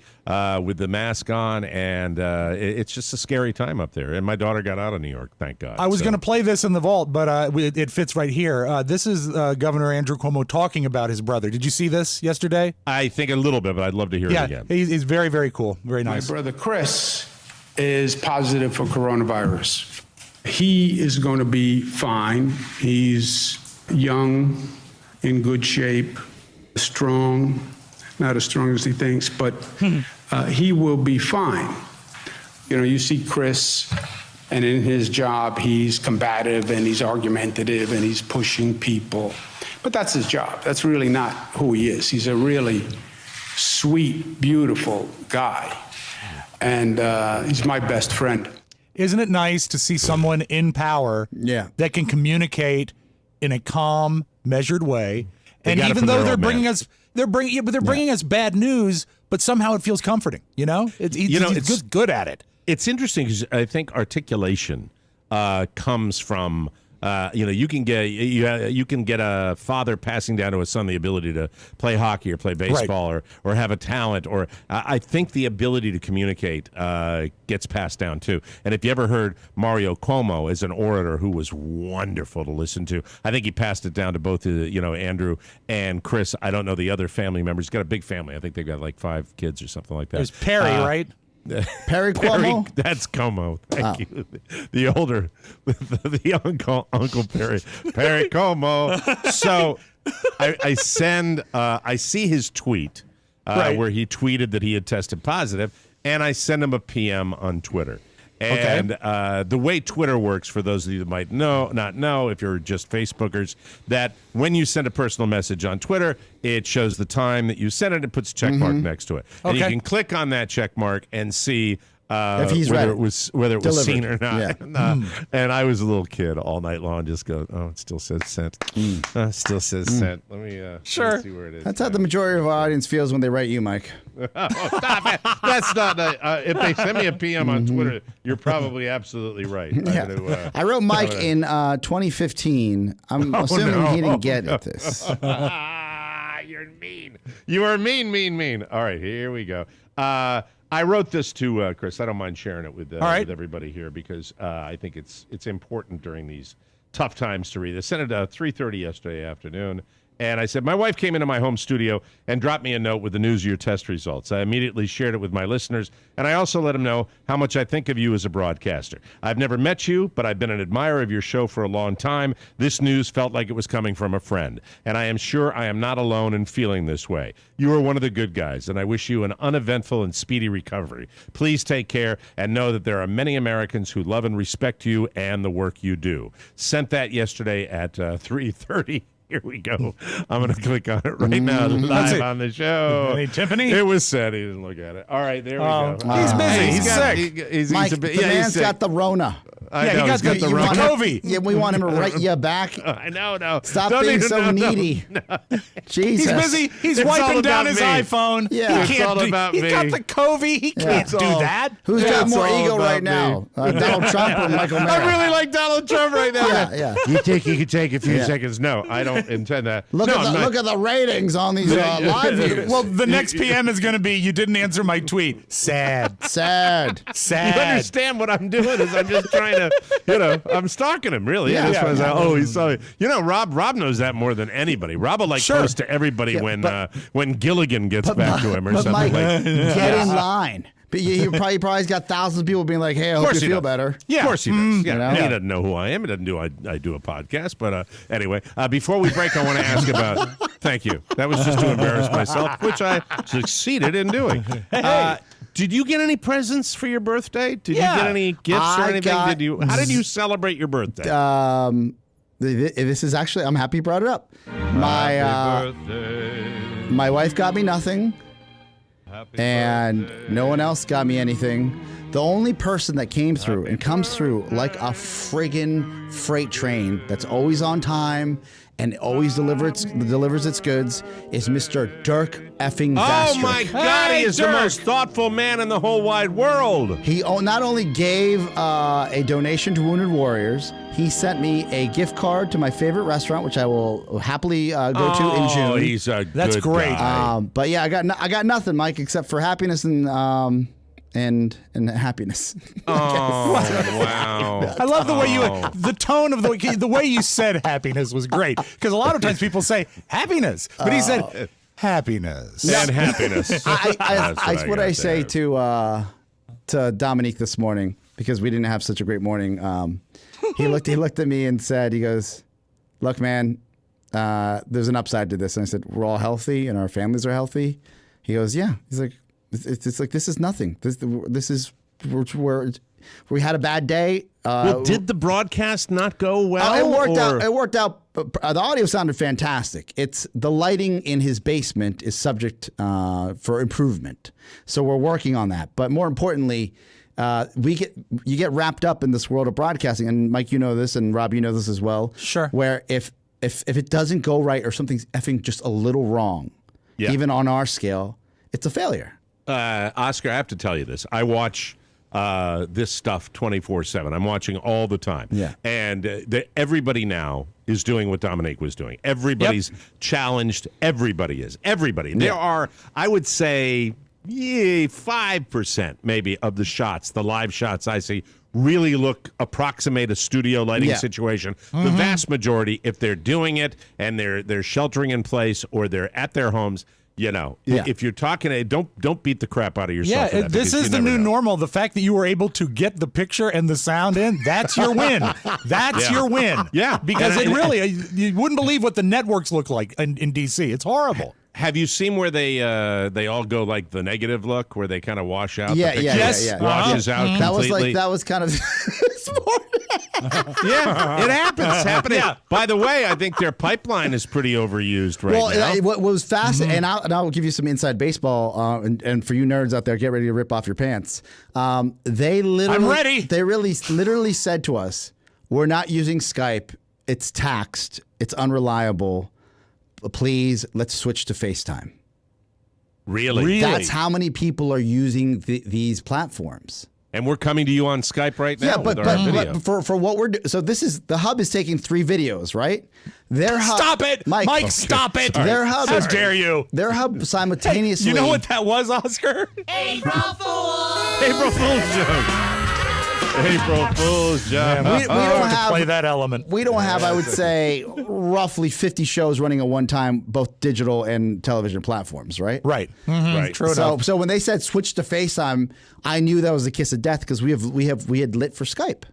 with the mask on, and it's just a scary time up there. And my daughter got out of New York, thank God. I was going to play this in the vault, but it fits right here. This is Governor Andrew Cuomo talking about his brother. Did you see this yesterday? I think a little bit, but I'd love to hear it again. He's very, very cool. Very nice. My brother Chris is positive for coronavirus. He is going to be fine. He's young, in good shape, strong, not as strong as he thinks, but he will be fine. You see Chris, and in his job, he's combative and he's argumentative and he's pushing people. But that's his job. That's really not who he is. He's a really sweet, beautiful guy. And he's my best friend. Isn't it nice to see someone in power that can communicate in a calm, measured way? And even though they're bringing us bad news, but somehow it feels comforting. He's good at it. It's interesting because I think articulation comes from you can get a father passing down to a son the ability to play hockey or play baseball or have a talent, or I think the ability to communicate gets passed down too. And if you ever heard Mario Cuomo as an orator, who was wonderful to listen to, I think he passed it down to both Andrew and Chris. I don't know the other family members. He's got a big family. I think they've got like 5 kids or something like that. There's Perry, right? Perry Cuomo? That's Cuomo. Thank you. The older, the Uncle Perry. Perry Cuomo. So I see his tweet where he tweeted that he had tested positive, and I send him a PM on Twitter. And the way Twitter works, for those of you that might not know, if you're just Facebookers, that when you send a personal message on Twitter, it shows the time that you sent it. It puts a check mark next to it. And you can click on that check mark and see if he's whether it was seen or not. Yeah. And I was a little kid all night long, just go, oh, it still says sent. Still says sent. Let me see where it is. That's how the majority of our audience feels when they write you, Mike. Stop it. That's not if they send me a PM on Twitter, you're probably absolutely right. Yeah. I wrote Mike in 2015. I'm assuming he didn't get it this. You're mean. You are mean. All right, here we go. I wrote this to Chris. I don't mind sharing it with everybody here because I think it's important during these tough times to read. I sent it at 3:30 yesterday afternoon, and I said, my wife came into my home studio and dropped me a note with the news of your test results. I immediately shared it with my listeners, and I also let them know how much I think of you as a broadcaster. I've never met you, but I've been an admirer of your show for a long time. This news felt like it was coming from a friend, and I am sure I am not alone in feeling this way. You are one of the good guys, and I wish you an uneventful and speedy recovery. Please take care and know that there are many Americans who love and respect you and the work you do. Sent that yesterday at 3:30. Here we go. I'm going to click on it right now, live on the show. Any Tiffany? It was said. He didn't look at it. All right, there we go. He's busy. He's sick. Mike, the man's got the Rona. He got the COVID. Yeah, we want him to write you back. I know. Stop being so needy. No. Jesus. He's busy. He's wiping down his iPhone. Yeah. It's all about me. He's got the COVID. He can't do that. Who's got more ego right now? Donald Trump or Michael Mayer? I really like Donald Trump right now. Yeah. You can take a few seconds. No, I don't intend that. Look at the ratings on these live views. Well, the next PM is going to be, you didn't answer my tweet. Sad. You understand what I'm doing is I'm just trying to, I'm stalking him, really. Yeah. He saw me. Rob knows that more than anybody. Rob will post to everybody when Gilligan gets back to him or something. Mike, get in line. But he probably got thousands of people being like, hey, I hope you feel better. Yeah. Of course he does. Yeah. He doesn't know who I am. He doesn't I do a podcast. But anyway, before we break, I want to ask about, thank you. That was just to embarrass myself, which I succeeded in doing. Did you get any presents for your birthday? Did you get any gifts or anything? How did you celebrate your birthday? This is actually, I'm happy you brought it up. My wife got me nothing. And no one else got me anything. The only person that came through and comes through like a friggin' freight train that's always on time and always delivers its goods is Mr. Dirk effing Bastrick. Oh my God, he is the most thoughtful man in the whole wide world. He not only gave a donation to Wounded Warriors, he sent me a gift card to my favorite restaurant, which I will happily go to in June. He's a That's good great. guy. But yeah, I got nothing, Mike, except for happiness and happiness. Oh, wow. I love the way the tone of the way you said happiness was great. Because a lot of times people say happiness, but he said happiness. And happiness. That's what I say to Dominique this morning, because we didn't have such a great morning. He looked at me and said, he goes, look, man, there's an upside to this. And I said, we're all healthy and our families are healthy. He goes, yeah. He's like, it's like, this is nothing. This is we had a bad day. Did the broadcast not go well? It worked out. The audio sounded fantastic. It's the lighting in his basement is subject for improvement. So we're working on that. But more importantly, you get wrapped up in this world of broadcasting. And Mike, you know this, and Rob, you know this as well. Sure. Where if it doesn't go right or something's effing just a little wrong, even on our scale, it's a failure. Oscar, I have to tell you this. I watch this stuff 24/7. I'm watching all the time. Yeah. And everybody now is doing what Dominique was doing. Everybody's challenged. Everybody is. Everybody. There are, I would say, 5% maybe of the shots, the live shots I see, really approximate a studio lighting situation. The vast majority, if they're doing it and they're sheltering in place or they're at their homes, if you're talking, don't beat the crap out of yourself. Yeah, this is the new normal. The fact that you were able to get the picture and the sound in, that's your win. That's your win. Yeah. Because you wouldn't believe what the networks look like in D.C. It's horrible. Have you seen where they all go like the negative look, where they kind of wash out? Yeah, the yeah, picture yeah. Washes out completely. That was kind of smart. Yeah, it happens. It's happening. Yeah. By the way, I think their pipeline is pretty overused right now. What was fascinating, and I'll give you some inside baseball, and for you nerds out there, get ready to rip off your pants. They literally, I'm ready. They literally said to us, "We're not using Skype. It's taxed. It's unreliable. Please, let's switch to FaceTime." Really? That's how many people are using these platforms. And we're coming to you on Skype right now. Yeah, with our video. but for what we're doing, so the hub is taking 3 videos, right? Their hub, Stop it, Mike! Okay. Stop it! Sorry. Their hub, How dare you? Their hub simultaneously. You know what that was, Oscar? April Fool! April Fool's joke. April Fool's joke. We don't have play that element. We don't have, I would say, roughly 50 shows running at one time, both digital and television platforms, right? Right. Right. True enough. So when they said switch to FaceTime, I knew that was the kiss of death because we had lit for Skype.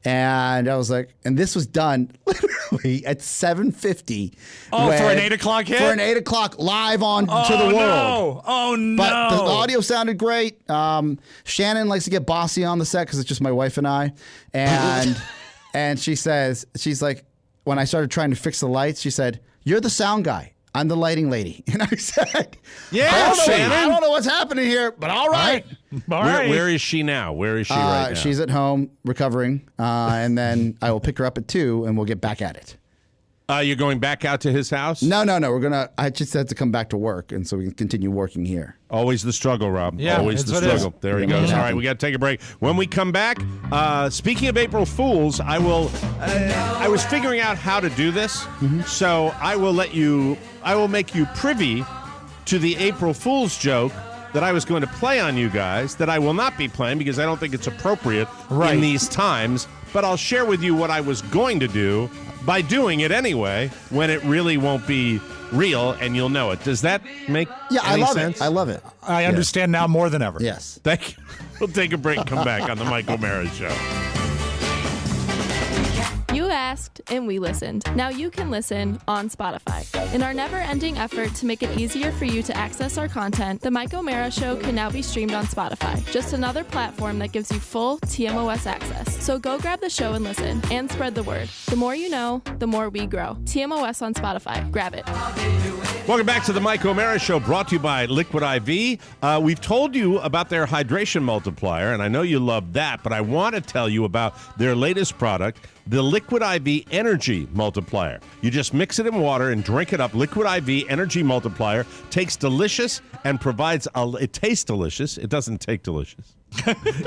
And I was like, and this was done literally at 7:50. Oh, for an 8 o'clock hit? For an 8 o'clock live on to the world. No. Oh, no. But the audio sounded great. Shannon likes to get bossy on the set because it's just my wife and I. And she's like, when I started trying to fix the lights, she said, "You're the sound guy. I'm the lighting lady." And I said, Yeah, Shannon. I don't know what's happening here, but all right. All right. Where is she now? Where is she right now? She's at home recovering, and then I will pick her up at 2, and we'll get back at it. You're going back out to his house? No. I just had to come back to work, and so we can continue working here. Always the struggle, Rob. Yeah, Always that's the what it is. struggle. There he goes. All right, we got to take a break. When we come back, speaking of April Fools, I was figuring out how to do this, so I will make you privy to the April Fool's joke that I was going to play on you guys that I will not be playing because I don't think it's appropriate in these times, but I'll share with you what I was going to do by doing it anyway when it really won't be real and you'll know it. Does that make any sense? I love it. I understand now more than ever. Yes. Thank you. We'll take a break and come back on the Mike O'Mara Show. You asked, and we listened. Now you can listen on Spotify. In our never-ending effort to make it easier for you to access our content, The Mike O'Mara Show can now be streamed on Spotify, just another platform that gives you full TMOS access. So go grab the show and listen, and spread the word. The more you know, the more we grow. TMOS on Spotify. Grab it. Welcome back to the Mike O'Mara Show, brought to you by Liquid IV. We've told you about their hydration multiplier, and I know you love that, but I want to tell you about their latest product, the Liquid IV Energy Multiplier. You just mix it in water and drink it up. Liquid IV Energy Multiplier tastes delicious and provides it tastes delicious. It doesn't take delicious.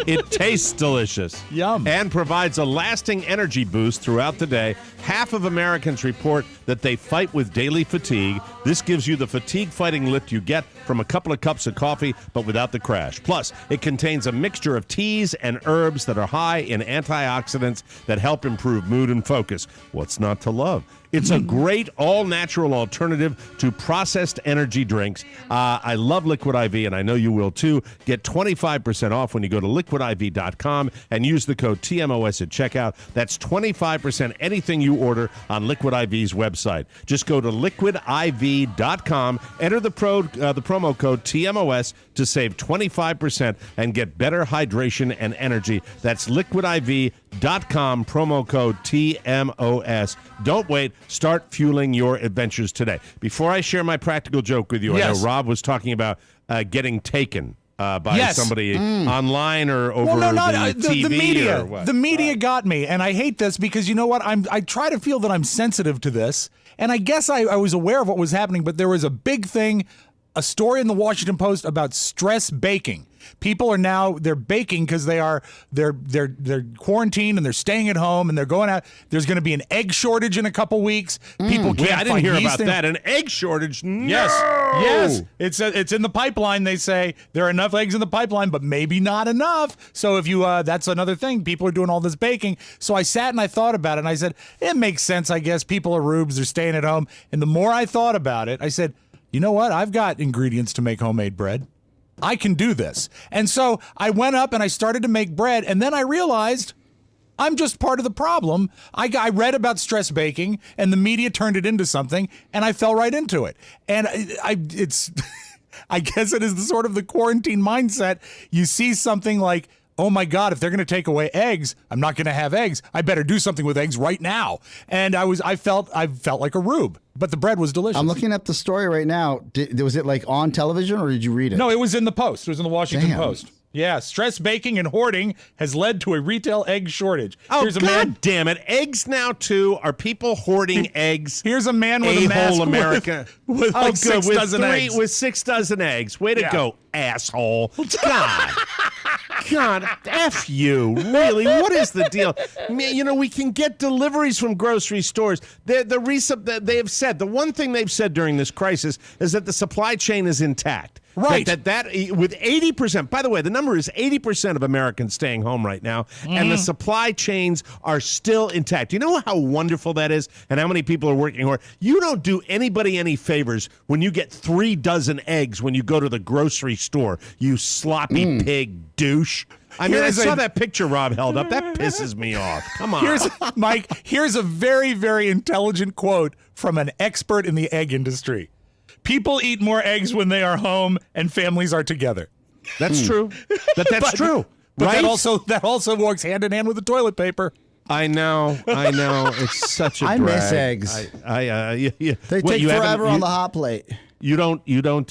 It tastes delicious. Yum. And provides a lasting energy boost throughout the day. Half of Americans report that they fight with daily fatigue. This gives you the fatigue-fighting lift you get from a couple of cups of coffee, but without the crash. Plus, it contains a mixture of teas and herbs that are high in antioxidants that help improve mood and focus. What's not to love? It's a great all-natural alternative to processed energy drinks. I love Liquid IV, and I know you will too. Get 25% off when you go to liquidiv.com and use the code TMOS at checkout. That's 25% anything you order on Liquid IV's website. Just go to liquidiv.com, enter the promo code TMOS to save 25% and get better hydration and energy. That's liquidiv.com, promo code TMOS. Don't wait. Start fueling your adventures today. Before I share my practical joke with you, I know Rob was talking about getting taken by somebody online or over the TV. The media. Or what? The media got me, and I hate this because you know what? I try to feel that I'm sensitive to this, and I guess I was aware of what was happening, but there was a big thing, a story in the Washington Post about stress baking. People are now, they're baking because they're quarantined and they're staying at home and they're going out. There's going to be an egg shortage in a couple weeks. People can't I didn't hear about that. An egg shortage? No! Yes. It's in the pipeline. They say there are enough eggs in the pipeline, but maybe not enough. So if you, that's another thing. People are doing all this baking. So I sat and I thought about it and I said, it makes sense. I guess people are rubes. They're staying at home. And the more I thought about it, I said, you know what? I've got ingredients to make homemade bread. I can do this. And so I went up and I started to make bread. And then I realized I'm just part of the problem. I read about stress baking, and the media turned it into something, and I fell right into it. And it's, I guess it is the sort of the quarantine mindset. You see something like, oh my God, if they're going to take away eggs, I'm not going to have eggs. I better do something with eggs right now. And I felt like a rube, but the bread was delicious. I'm looking at the story right now. Was it like on television or did you read it? No, it was in the Post. It was in the Washington Post. Yeah, stress baking and hoarding has led to a retail egg shortage. Oh, God damn it. Eggs now, too. Are people hoarding eggs? Here's a man with a mask America. with like 6 dozen eggs. With 6 dozen eggs. Way to go, asshole. God, F you. Really, what is the deal? You know, we can get deliveries from grocery stores. They have said, the one thing they've said during this crisis is that the supply chain is intact. Right. That with 80%, by the way, the number is 80% of Americans staying home right now, and the supply chains are still intact. You know how wonderful that is and how many people are working hard? You don't do anybody any favors when you get 3 dozen eggs when you go to the grocery store, you sloppy pig douche. I mean, I saw that picture Rob held up. That pisses me off. Come on. Here's a very, very intelligent quote from an expert in the egg industry. People eat more eggs when they are home and families are together. That's true. That's true. But right? that also works hand in hand with the toilet paper. I know. It's such a drag. I miss eggs. They take forever on the hot plate. You don't. So you don't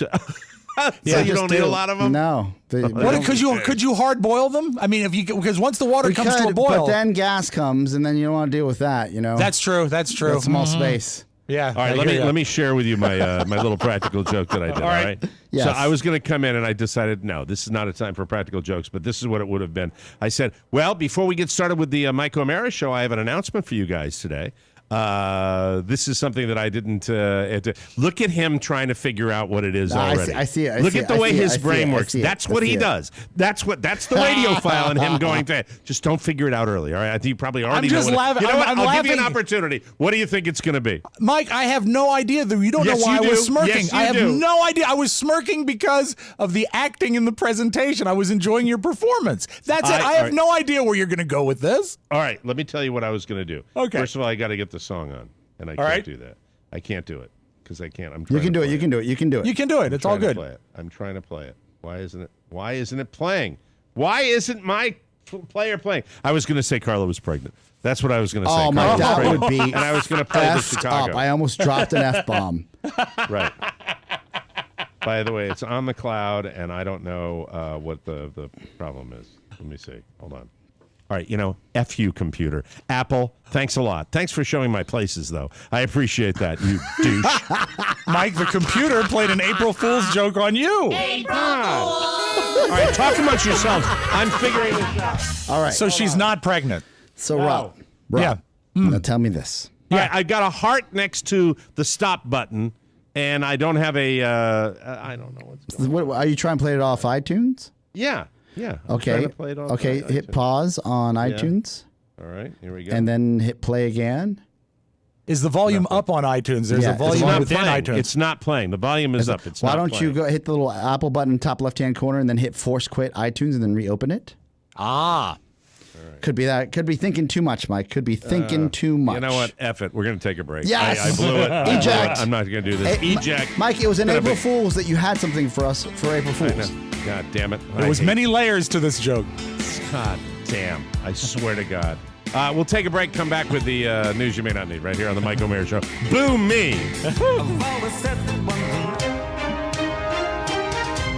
eat a lot of them? No. Could you hard boil them? I mean, because once the water comes to a boil, but then gas comes, and then you don't want to deal with that. You know. That's true. That's small space. Yeah. All right. Let me share with you my my little practical joke that I did. All right. Yes. So I was going to come in, and I decided, no, this is not a time for practical jokes, but this is what it would have been. I said, well, before we get started with the Mike O'Mara show, I have an announcement for you guys today. This is something that I didn't look at him trying to figure out what it is already. I see it. Look at the way his brain works. That's what he does. That's the radiophile in him going to just don't figure it out early. All right, I think you probably already know. Laughing. You know what? I'm I'll laughing. give you an opportunity. What do you think it's going to be? Mike, I have no idea. You don't know why I was smirking. Yes, I have no idea. I was smirking because of the acting in the presentation. I was enjoying your performance. That's it. I have no idea where you're going to go with this. All right, let me tell you what I was going to do. Okay. First of all, I got to get the song on. And I can't do that. I can't do it because I can't. You can do it. You can do it. You can do it. You can do it. It's all good. I'm trying to play it. Why isn't it playing? Why isn't my player playing? I was going to say Carla was pregnant. That's what I was going to say. Oh, my, that would be. And I was going to play the Chicago. I almost dropped an F-bomb. Right. By the way, it's on the cloud, and I don't know what the problem is. Let me see. Hold on. All right, F you, computer. Apple, thanks a lot. Thanks for showing my places, though. I appreciate that, you douche. Mike, the computer played an April Fool's joke on you. April Fool! All right, talk amongst yourselves. I'm figuring this out. All right. So she's not pregnant. So, Rob, now tell me this. Yeah, I got a heart next to the stop button, and I don't have I don't know what's going on. What, are you trying to play it off iTunes? Yeah. Yeah. Okay. Hit pause on iTunes. All right. Here we go. And then hit play again. Is the volume up on iTunes? There's a volume within iTunes. It's not playing. The volume is up. Why don't you go hit the little Apple button top left-hand corner and then hit force quit iTunes and then reopen it? Ah. Right. Could be that. Could be thinking too much, Mike. Could be thinking too much. You know what? F it. We're going to take a break. Yes. I blew it. Eject. I'm not going to do this. Eject. Mike, it was an April Fool's that you had something for us for April Fool's. God damn it. There was many layers to this joke. God damn. I swear to God. We'll take a break, come back with the news you may not need right here on the Mike O'Mara Show. Boom me.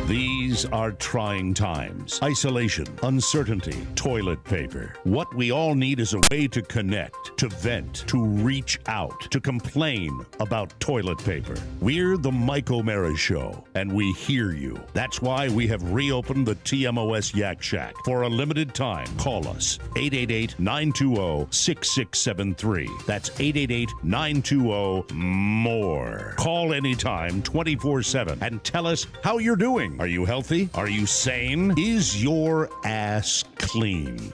These are trying times. Isolation, uncertainty, toilet paper. What we all need is a way to connect, to vent, to reach out, to complain about toilet paper. We're the Mike O'Mara Show, and we hear you. That's why we have reopened the TMOS Yak Shack. For a limited time, call us. 888-920-6673. That's 888-920-MORE. Call anytime, 24/7, and tell us how you're doing. Are you healthy? Are you sane? Is your ass clean?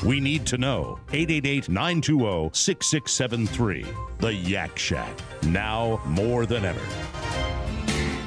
We need to know. 888-920-6673. The Yak Shack. Now more than ever.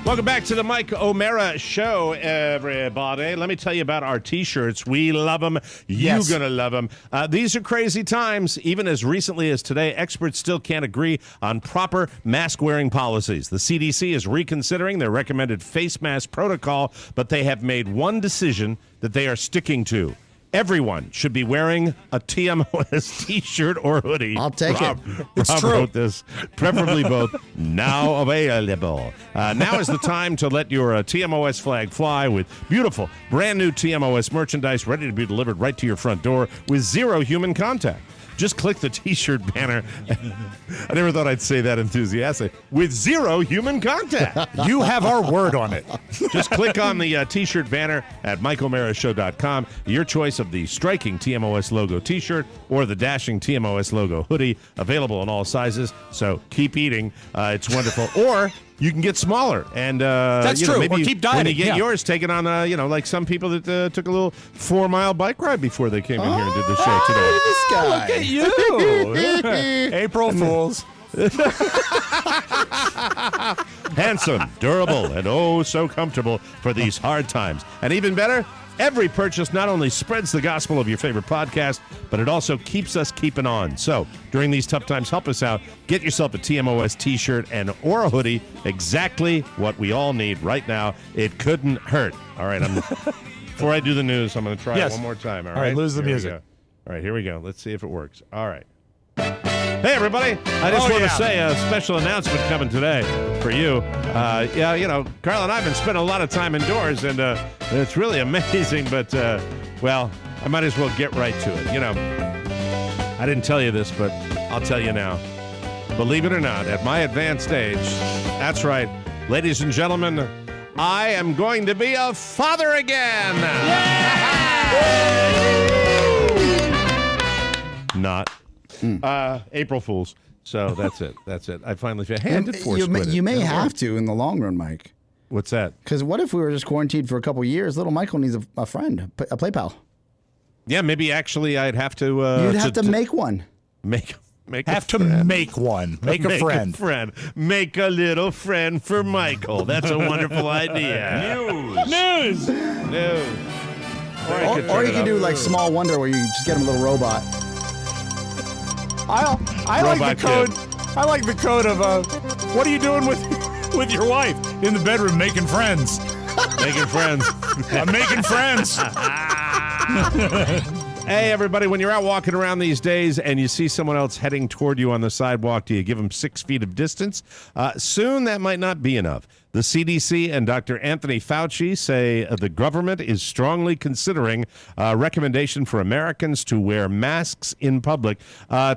Welcome back to the Mike O'Mara Show, everybody. Let me tell you about our T-shirts. We love them. You're going to love them. These are crazy times. Even as recently as today, experts still can't agree on proper mask-wearing policies. The CDC is reconsidering their recommended face mask protocol, but they have made one decision that they are sticking to. Everyone should be wearing a TMOS T-shirt or hoodie. I'll take it. It's Rob true. wrote this. Preferably both. Now available. Now is the time to let your TMOS flag fly with beautiful, brand new TMOS merchandise ready to be delivered right to your front door with zero human contact. Just click the T-shirt banner. I never thought I'd say that enthusiastic. With zero human contact. You have our word on it. Just click on the T-shirt banner at MikeO'MaraShow.com. Your choice of the striking TMOS logo T-shirt or the dashing TMOS logo hoodie, available in all sizes. So keep eating. It's wonderful. Or you can get smaller, and that's true. Maybe or keep dieting. When you get yours, taken on, like some people that took a little 4-mile bike ride before they came in here and did the show today. This guy. Look at you. April Fools. Handsome, durable, and oh so comfortable for these hard times. And even better, every purchase not only spreads the gospel of your favorite podcast, but it also keeps us keeping on. So during these tough times, help us out. Get yourself a TMOS T-shirt and or a hoodie. Exactly what we all need right now. It couldn't hurt. All right, before I do the news, I'm going to try it one more time. All right, lose the music. All right, here we go. Let's see if it works. All right. Hey, everybody. I just want to say a special announcement coming today for you. Carl and I have been spending a lot of time indoors, and it's really amazing, but, I might as well get right to it. I didn't tell you this, but I'll tell you now. Believe it or not, at my advanced age, that's right, ladies and gentlemen, I am going to be a father again. Not. April Fools. So that's it. That's it. I finally I did force quit it. You may have to in the long run, Mike. What's that? Because what if we were just quarantined for a couple of years? Little Michael needs a friend, a play pal. Yeah, maybe actually I'd have to. You'd have to make one. Make have to make one. Make a friend. Make a little friend for Michael. That's a wonderful idea. News. Or you can do like Small Wonder, where you just get him a little robot. I like the code. I like the code of what are you doing with your wife in the bedroom making friends? Making friends. I'm making friends. Hey, everybody, when you're out walking around these days and you see someone else heading toward you on the sidewalk, do you give them 6 feet of distance? Soon that might not be enough. The CDC and Dr. Anthony Fauci say the government is strongly considering a recommendation for Americans to wear masks in public.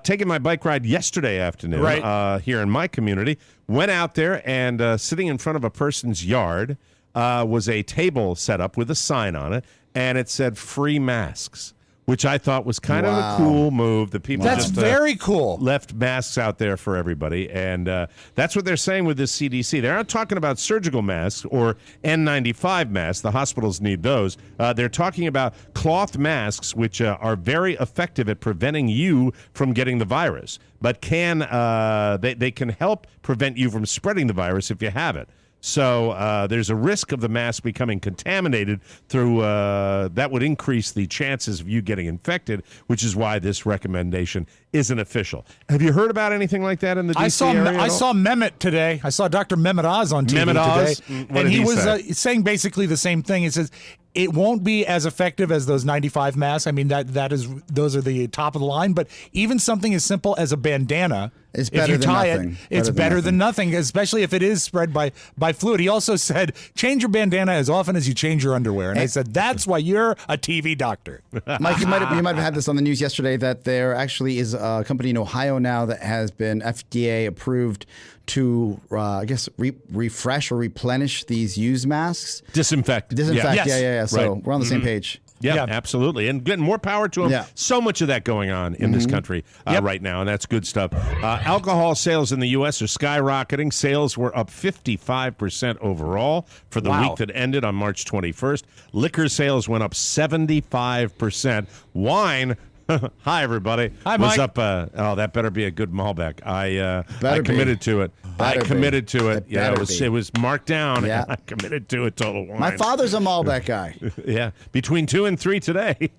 Taking my bike ride yesterday afternoon here in my community, went out there and sitting in front of a person's yard was a table set up with a sign on it, and it said free masks, which I thought was kind of a cool move. The people That's just very cool. left masks out there for everybody, and that's what they're saying with this CDC. They're not talking about surgical masks or N95 masks. The hospitals need those. They're talking about cloth masks, which are very effective at preventing you from getting the virus, but they can help prevent you from spreading the virus if you have it. So there's a risk of the mask becoming contaminated through that would increase the chances of you getting infected, which is why this recommendation isn't official. Have you heard about anything like that in the DC area? I saw Mehmet today. I saw Dr. Mehmet Oz on TV today. And he was saying basically the same thing. He says it won't be as effective as those 95 masks. I mean, those are the top of the line. But even something as simple as a bandana, it's better if you than tie nothing. it's better than nothing, especially if it is spread by fluid. He also said, change your bandana as often as you change your underwear. And I said, that's why you're a TV doctor. Mike, you might have had this on the news yesterday that there actually is a company in Ohio now that has been FDA approved to, refresh or replenish these used masks. Disinfect. Yeah. So we're on the same page. Yeah, absolutely. And getting more power to them. Yeah. So much of that going on in this country right now, and that's good stuff. Alcohol sales in the U.S. are skyrocketing. Sales were up 55% overall for the week that ended on March 21st. Liquor sales went up 75%. Wine Hi, everybody. Hi, What's Mike. up? That better be a good Malbec. I Better committed to it. Better I committed be. to it. It Yeah, better it was marked down. Yeah. And I committed to it. Total Wine. My father's a Malbec guy. Yeah, between 2 and 3 today.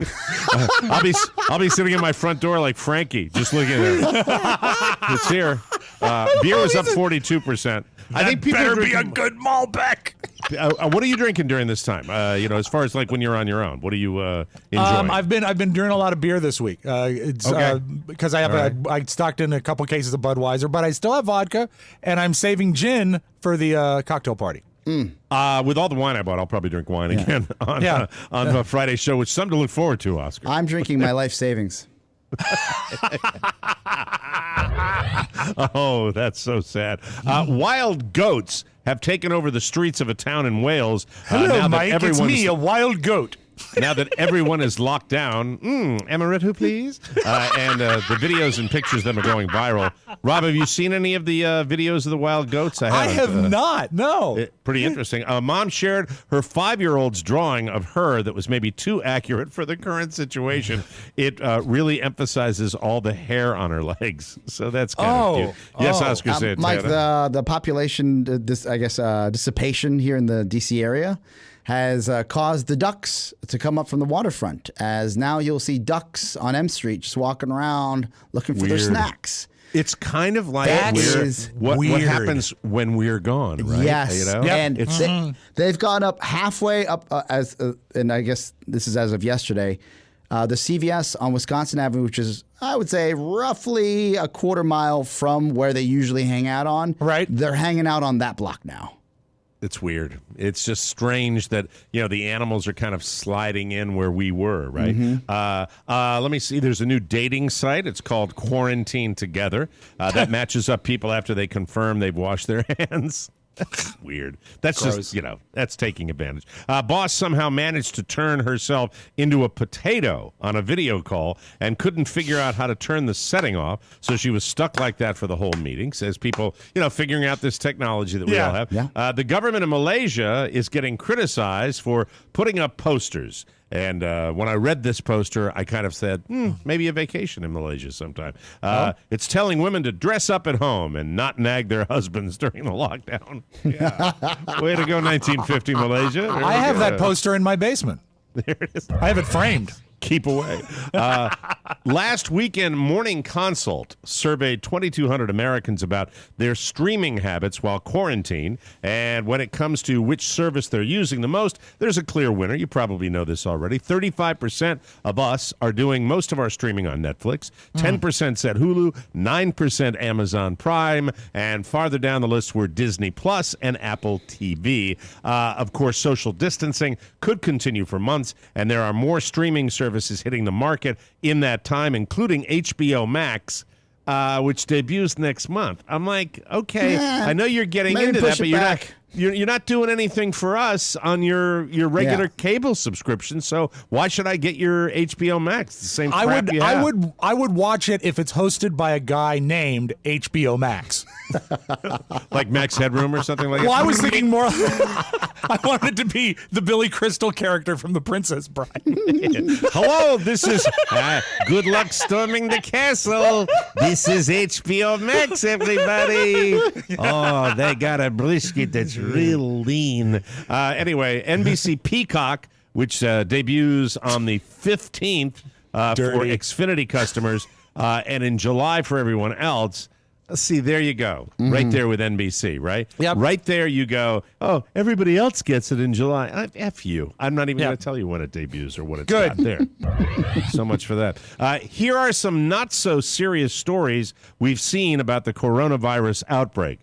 I'll be sitting in my front door like Frankie, just looking at it. It's here. Beer was up 42%. I think people better are be a good Malbec. what are you drinking during this time? As far as like when you're on your own, what are you enjoying? I've been doing a lot of beer this week. It's Okay. because I have I stocked in a couple cases of Budweiser, but I still have vodka, and I'm saving gin for the cocktail party. With all the wine I bought, I'll probably drink wine again on the Friday show, which is something to look forward to, Oscar. I'm drinking my life savings. Oh, that's so sad. Wild goats have taken over the streets of a town in Wales. Hello, Mike. It's me, a wild goat. Now that everyone is locked down, amaretto, please. And the videos and pictures of them are going viral. Rob, have you seen any of the videos of the wild goats? I have not. No. Pretty interesting. Mom shared her 5-year-old's drawing of her that was maybe too accurate for the current situation. It really emphasizes all the hair on her legs. So that's kind of cute. Yes, Oscar said. Mike, the population, dissipation here in the D.C. area has caused the ducks to come up from the waterfront, as now you'll see ducks on M Street just walking around looking for their snacks. It's kind of like what happens when we're gone, right? Yes, you know? And they've gone up halfway up and I guess this is as of yesterday, the CVS on Wisconsin Avenue, which is, I would say, roughly a quarter mile from where they usually hang out on. Right. They're hanging out on that block now. It's weird. It's just strange that, the animals are kind of sliding in where we were, right? Let me see. There's a new dating site. It's called Quarantine Together. That matches up people after they confirm they've washed their hands. That's weird. That's Gross. just, that's taking advantage. Boss somehow managed to turn herself into a potato on a video call and couldn't figure out how to turn the setting off. So she was stuck like that for the whole meeting. Says people, figuring out this technology that we all have. Yeah. The government of Malaysia is getting criticized for putting up posters. And when I read this poster, I kind of said, maybe a vacation in Malaysia sometime. It's telling women to dress up at home and not nag their husbands during the lockdown. Yeah. Way to go, 1950 Malaysia. I have that poster in my basement. There it is. I have it framed. Keep away. Last weekend, Morning Consult surveyed 2,200 Americans about their streaming habits while quarantined. And when it comes to which service they're using the most, there's a clear winner. You probably know this already. 35% of us are doing most of our streaming on Netflix. 10% said Hulu, 9% Amazon Prime, and farther down the list were Disney Plus and Apple TV. Of course, social distancing could continue for months, and there are more streaming services hitting the market in that time, including HBO Max, which debuts next month. I'm like, okay, I know you're getting into that, but you're not doing anything for us on your regular cable subscription. So why should I get your HBO Max? It's the same crap you have. I would watch it if it's hosted by a guy named HBO Max. Like Max Headroom or something like that. Well, I was thinking more. I wanted it to be the Billy Crystal character from The Princess Bride. Hello, this is good luck storming the castle. This is HBO Max, everybody. Oh, they got a brisket that's real lean. Anyway, NBC Peacock, which debuts on the 15th for Xfinity customers and in July for everyone else. Let's see, there you go. Right there with NBC, right? Yep. Right there you go, oh, everybody else gets it in July. F you. I'm not even going to tell you when it debuts or what it's got there. So much for that. Here are some not-so-serious stories we've seen about the coronavirus outbreak.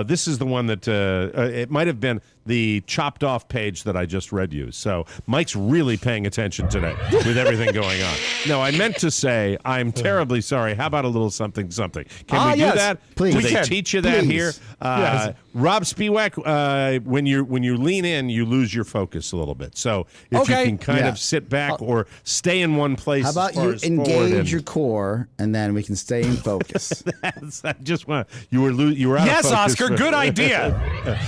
This is the one that it might have been the chopped off page that I just read you. So Mike's really paying attention today with everything going on. No, I meant to say, I'm terribly sorry. How about a little something, something? Can we do that? Please. Do they teach you that here? Yes. Rob Spiewak, when you lean in, you lose your focus a little bit. So if you can kind of sit back or stay in one place. How about you engage your core, and then we can stay in focus. I just want you were out yes, of focus. Oscar, good idea.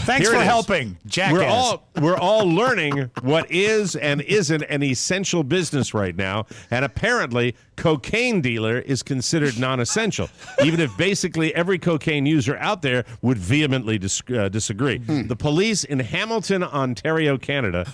Thanks for helping, jackass. We're all learning what is and isn't an essential business right now, and apparently cocaine dealer is considered non-essential, even if basically every cocaine user out there would vehemently disagree. The police in Hamilton, Ontario, Canada,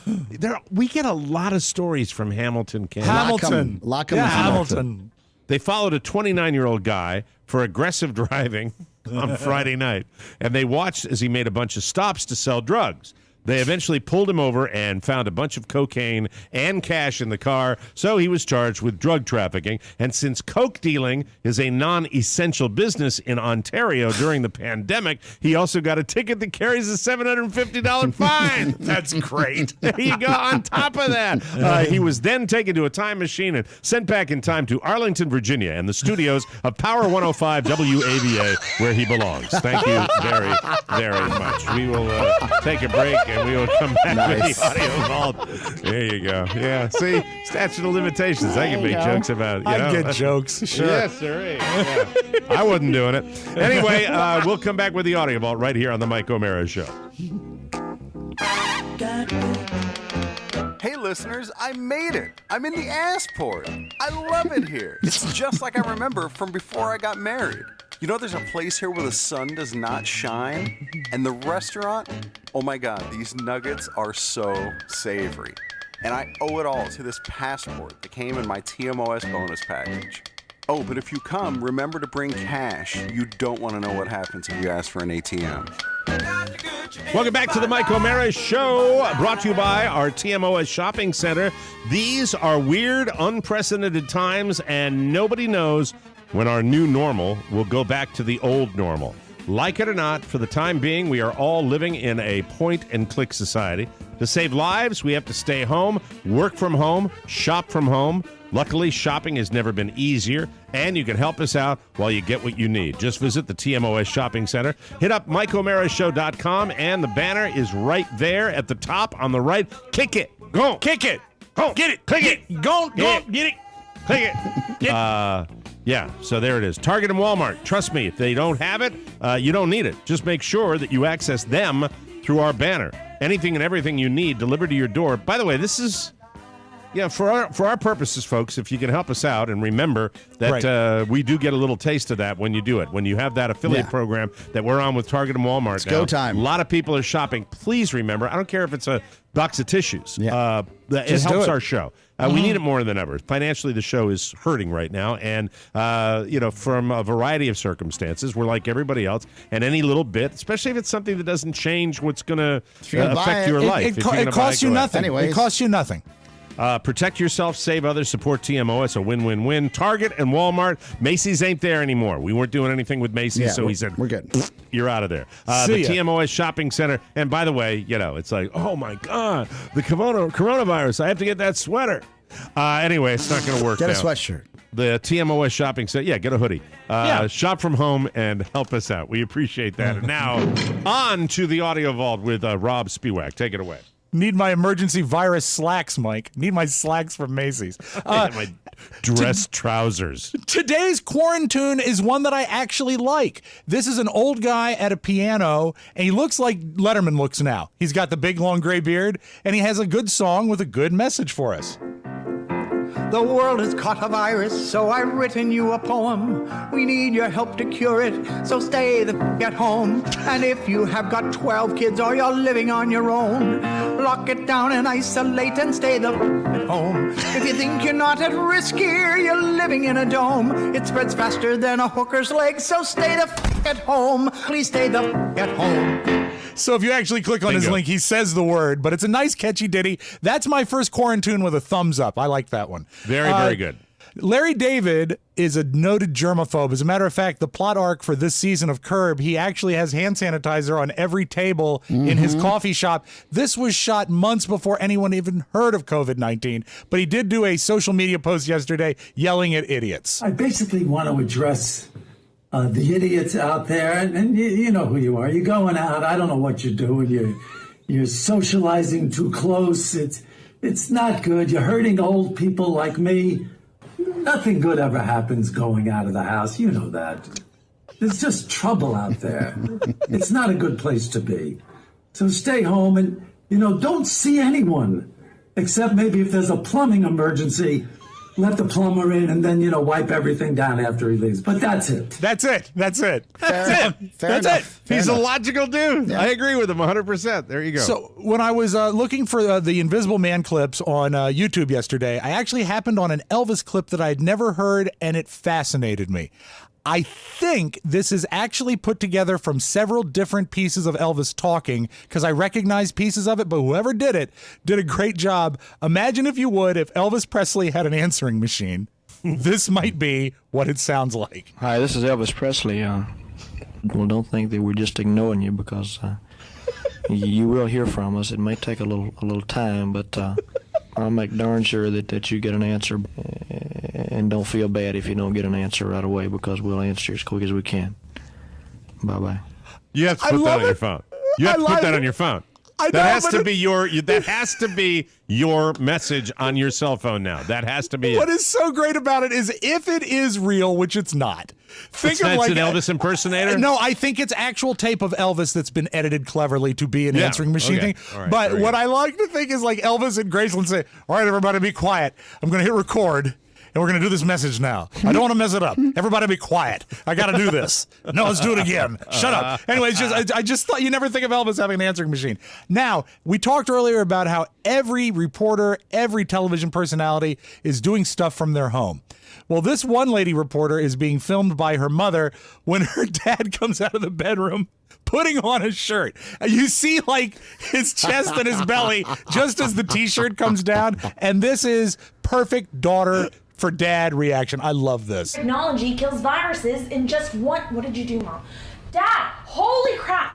we get a lot of stories from Hamilton, Canada. Hamilton. They followed a 29-year-old guy for aggressive driving on Friday night, and they watched as he made a bunch of stops to sell drugs. They eventually pulled him over and found a bunch of cocaine and cash in the car, so he was charged with drug trafficking. And since coke dealing is a non-essential business in Ontario during the pandemic, he also got a ticket that carries a $750 fine. That's great. There you go. On top of that, he was then taken to a time machine and sent back in time to Arlington, Virginia, and the studios of Power 105 WAVA, where he belongs. Thank you very, very much. We will take a break, and we will come back with the audio vault. There you go. Yeah. See, statute of limitations. I can make jokes about it. I get jokes. Sure. Yes, sir. Yeah. I wasn't doing it. Anyway, we'll come back with the audio vault right here on the Mike O'Mara Show. Hey, listeners, I made it. I'm in the Assport. I love it here. It's just like I remember from before I got married. You know, there's a place here where the sun does not shine, and the restaurant, oh my God, these nuggets are so savory. And I owe it all to this passport that came in my TMOS bonus package. Oh, but if you come, remember to bring cash. You don't want to know what happens if you ask for an ATM. Welcome back to the Mike O'Mara Show, brought to you by our TMOS Shopping Center. These are weird, unprecedented times, and nobody knows when our new normal will go back to the old normal. Like it or not, for the time being, we are all living in a point-and-click society. To save lives, we have to stay home, work from home, shop from home. Luckily, shopping has never been easier, and you can help us out while you get what you need. Just visit the TMOS Shopping Center. Hit up MikeO'MaraShow.com, and the banner is right there at the top on the right. Kick it. Go. Kick it. Go. Get it. Click it. Go. Get it. Click it. Yeah, so there it is. Target and Walmart. Trust me, if they don't have it, you don't need it. Just make sure that you access them through our banner. Anything and everything you need delivered to your door. By the way, this is, for our purposes, folks, if you can help us out, and remember that we do get a little taste of that when you do it. When you have that affiliate program that we're on with Target and Walmart it's go time. A lot of people are shopping. Please remember, I don't care if it's a box of tissues. It helps our show. We need it more than ever. Financially, the show is hurting right now, and from a variety of circumstances, we're like everybody else. And any little bit, especially if it's something that doesn't change what's going to affect your life, it costs you nothing. Anyways. It costs you nothing. Protect yourself, save others, support TMOS, a win-win-win. Target and Walmart. Macy's ain't there anymore. We weren't doing anything with Macy's, so he said, we're good. You're out of there. The TMOS Shopping Center. And by the way, it's like, oh my God, the coronavirus. I have to get that sweater. Anyway, it's not going to work. Get a sweatshirt. The TMOS Shopping Center. Yeah, get a hoodie. Shop from home and help us out. We appreciate that. And now, on to the audio vault with Rob Spiewak. Take it away. Need my emergency virus slacks, Mike. Need my slacks from Macy's. My dress trousers. Today's quarantine is one that I actually like. This is an old guy at a piano, and he looks like Letterman looks now. He's got the big, long gray beard, and he has a good song with a good message for us. The world has caught a virus, so I've written you a poem. We need your help to cure it, so stay the f*** at home. And if you have got 12 kids or you're living on your own, lock it down and isolate and stay the f*** at home. If you think you're not at risk here, you're living in a dome. It spreads faster than a hooker's leg, so stay the f*** at home. Please stay the f*** at home. So if you actually click on his link, he says the word, but it's a nice, catchy ditty. That's my first quarantine with a thumbs up. I like that one. Very, very good. Larry David is a noted germaphobe. As a matter of fact, the plot arc for this season of Curb, he actually has hand sanitizer on every table in his coffee shop. This was shot months before anyone even heard of COVID-19, but he did do a social media post yesterday yelling at idiots. I basically want to address the idiots out there, and you know who you are. You're going out. I don't know what you're doing. You're socializing too close. It's not good. You're hurting old people like me. Nothing good ever happens going out of the house. You know that. There's just trouble out there. It's not a good place to be. So stay home and, don't see anyone. Except maybe if there's a plumbing emergency, let the plumber in and then, wipe everything down after he leaves. But that's it. That's it. That's it. He's a logical dude. Yeah. I agree with him 100%. There you go. So when I was looking for the Invisible Man clips on YouTube yesterday, I actually happened on an Elvis clip that I had never heard, and it fascinated me. I think this is actually put together from several different pieces of Elvis talking, because I recognize pieces of it, but whoever did it did a great job. Imagine, if you would, if Elvis Presley had an answering machine. This might be what it sounds like. Hi, this is Elvis Presley. Well, don't think that we're just ignoring you, because you will hear from us. It may take a little time, but I'll make darn sure that you get an answer. And don't feel bad if you don't get an answer right away, because we'll answer as quick as we can. Bye-bye. You have to put that on your phone. You have to put that on your phone. That has to be your message on your cell phone now. That has to be What is so great about it is, if it is real, which it's not. It's an Elvis impersonator? No, I think it's actual tape of Elvis that's been edited cleverly to be an answering machine thing. Right, but what I like to think is, like, Elvis and Graceland say, all right, everybody be quiet. I'm going to hit record. And we're going to do this message now. I don't want to mess it up. Everybody be quiet. I got to do this. No, let's do it again. Shut up. Anyway, I just thought you never think of Elvis having an answering machine. Now, we talked earlier about how every reporter, every television personality is doing stuff from their home. Well, this one lady reporter is being filmed by her mother when her dad comes out of the bedroom putting on a shirt. You see, like, his chest and his belly just as the T-shirt comes down. And this is perfect daughter for dad reaction. I love this. Technology kills viruses in just one. What did you do, Mom? Dad, holy crap.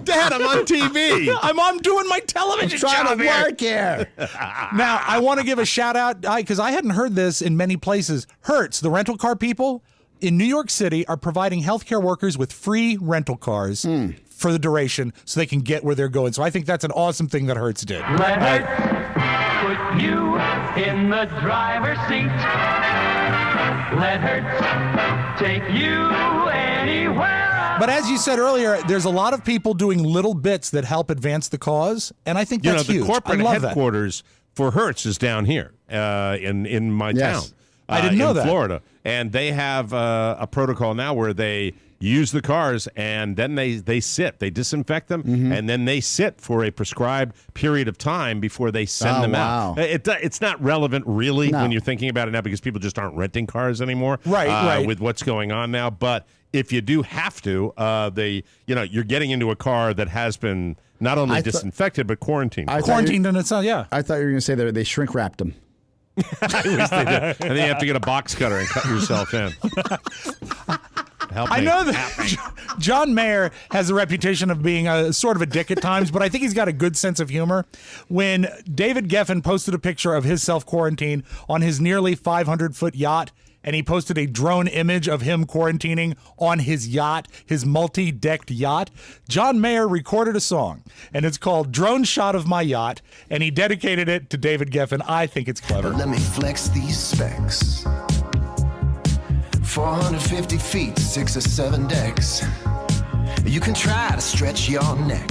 Dad, I'm on TV. I'm doing my television job. Trying to work here. Now, I want to give a shout out, because I hadn't heard this in many places. Hertz, the rental car people in New York City, are providing healthcare workers with free rental cars for the duration so they can get where they're going. So I think that's an awesome thing that Hertz did. Let Hertz put you in the driver's seat. Let Hertz take you anywhere. But as you said earlier, there's a lot of people doing little bits that help advance the cause, and I think that's huge. The corporate headquarters for Hertz is down here in my town. I didn't know that. In Florida. And they have a protocol now where they use the cars, and then they sit. They disinfect them, and then they sit for a prescribed period of time before they send them out. It's not relevant, really, when you're thinking about it now, because people just aren't renting cars anymore. Right. With what's going on now. But if you do have to, you're getting into a car that has been not only disinfected, but quarantined. Quarantined in itself, yeah. I thought you were going to say that they shrink wrapped them. I wish they did. And then you have to get a box cutter and cut yourself in. I know that John Mayer has a reputation of being a sort of a dick at times, but I think he's got a good sense of humor. When David Geffen posted a picture of his self-quarantine on his nearly 500-foot yacht, and he posted a drone image of him quarantining on his yacht, his multi-decked yacht, John Mayer recorded a song, and it's called Drone Shot of My Yacht, and he dedicated it to David Geffen. I think it's clever. Let me flex these specs. 450 feet, 6 or 7 decks. You can try to stretch your neck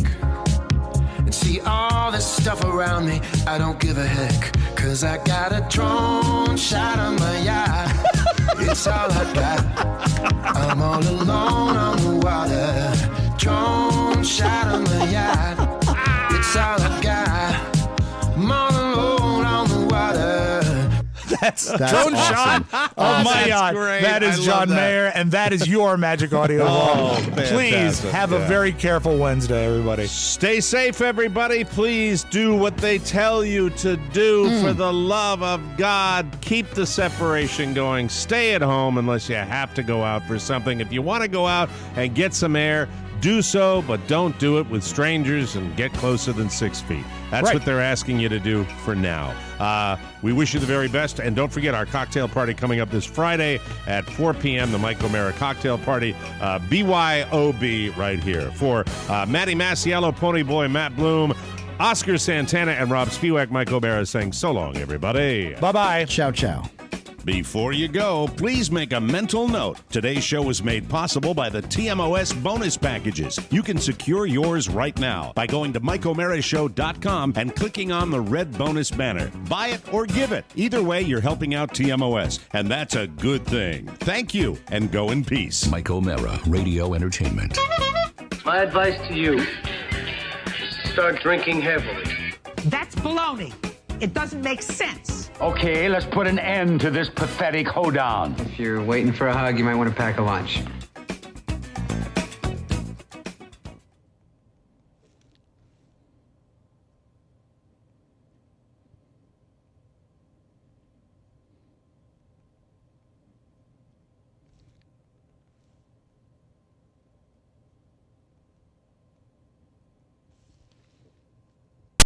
and see all this stuff around me. I don't give a heck, 'cause I got a drone shot of my yacht. It's all I got. I'm all alone on the water. Drone shot of my yacht. It's all I got. I'm all alone on the water. That's drone awesome. shot of my yacht. Great. That is John Mayer, and that is your Magic Audio. Please have a very careful Wednesday, everybody. Stay safe, everybody. Please do what they tell you to do for the love of God. Keep the separation going. Stay at home unless you have to go out for something. If you want to go out and get some air, do so, but don't do it with strangers and get closer than 6 feet. That's what they're asking you to do for now. We wish you the very best, and don't forget our cocktail party coming up this Friday at 4 p.m., the Mike O'Mara Cocktail Party, BYOB right here. For Matty Masiello, Pony Boy, Matt Bloom, Oscar Santana, and Rob Spiewak, Mike O'Mara saying so long, everybody. Bye-bye. Ciao, ciao. Before you go, please make a mental note. Today's show was made possible by the TMOS bonus packages. You can secure yours right now by going to MikeO'MaraShow.com and clicking on the red bonus banner. Buy it or give it. Either way, you're helping out TMOS, and that's a good thing. Thank you, and go in peace. Mike O'Mara, Radio Entertainment. My advice to you, start drinking heavily. That's baloney. It doesn't make sense. Okay, let's put an end to this pathetic hoedown. If you're waiting for a hug, you might want to pack a lunch.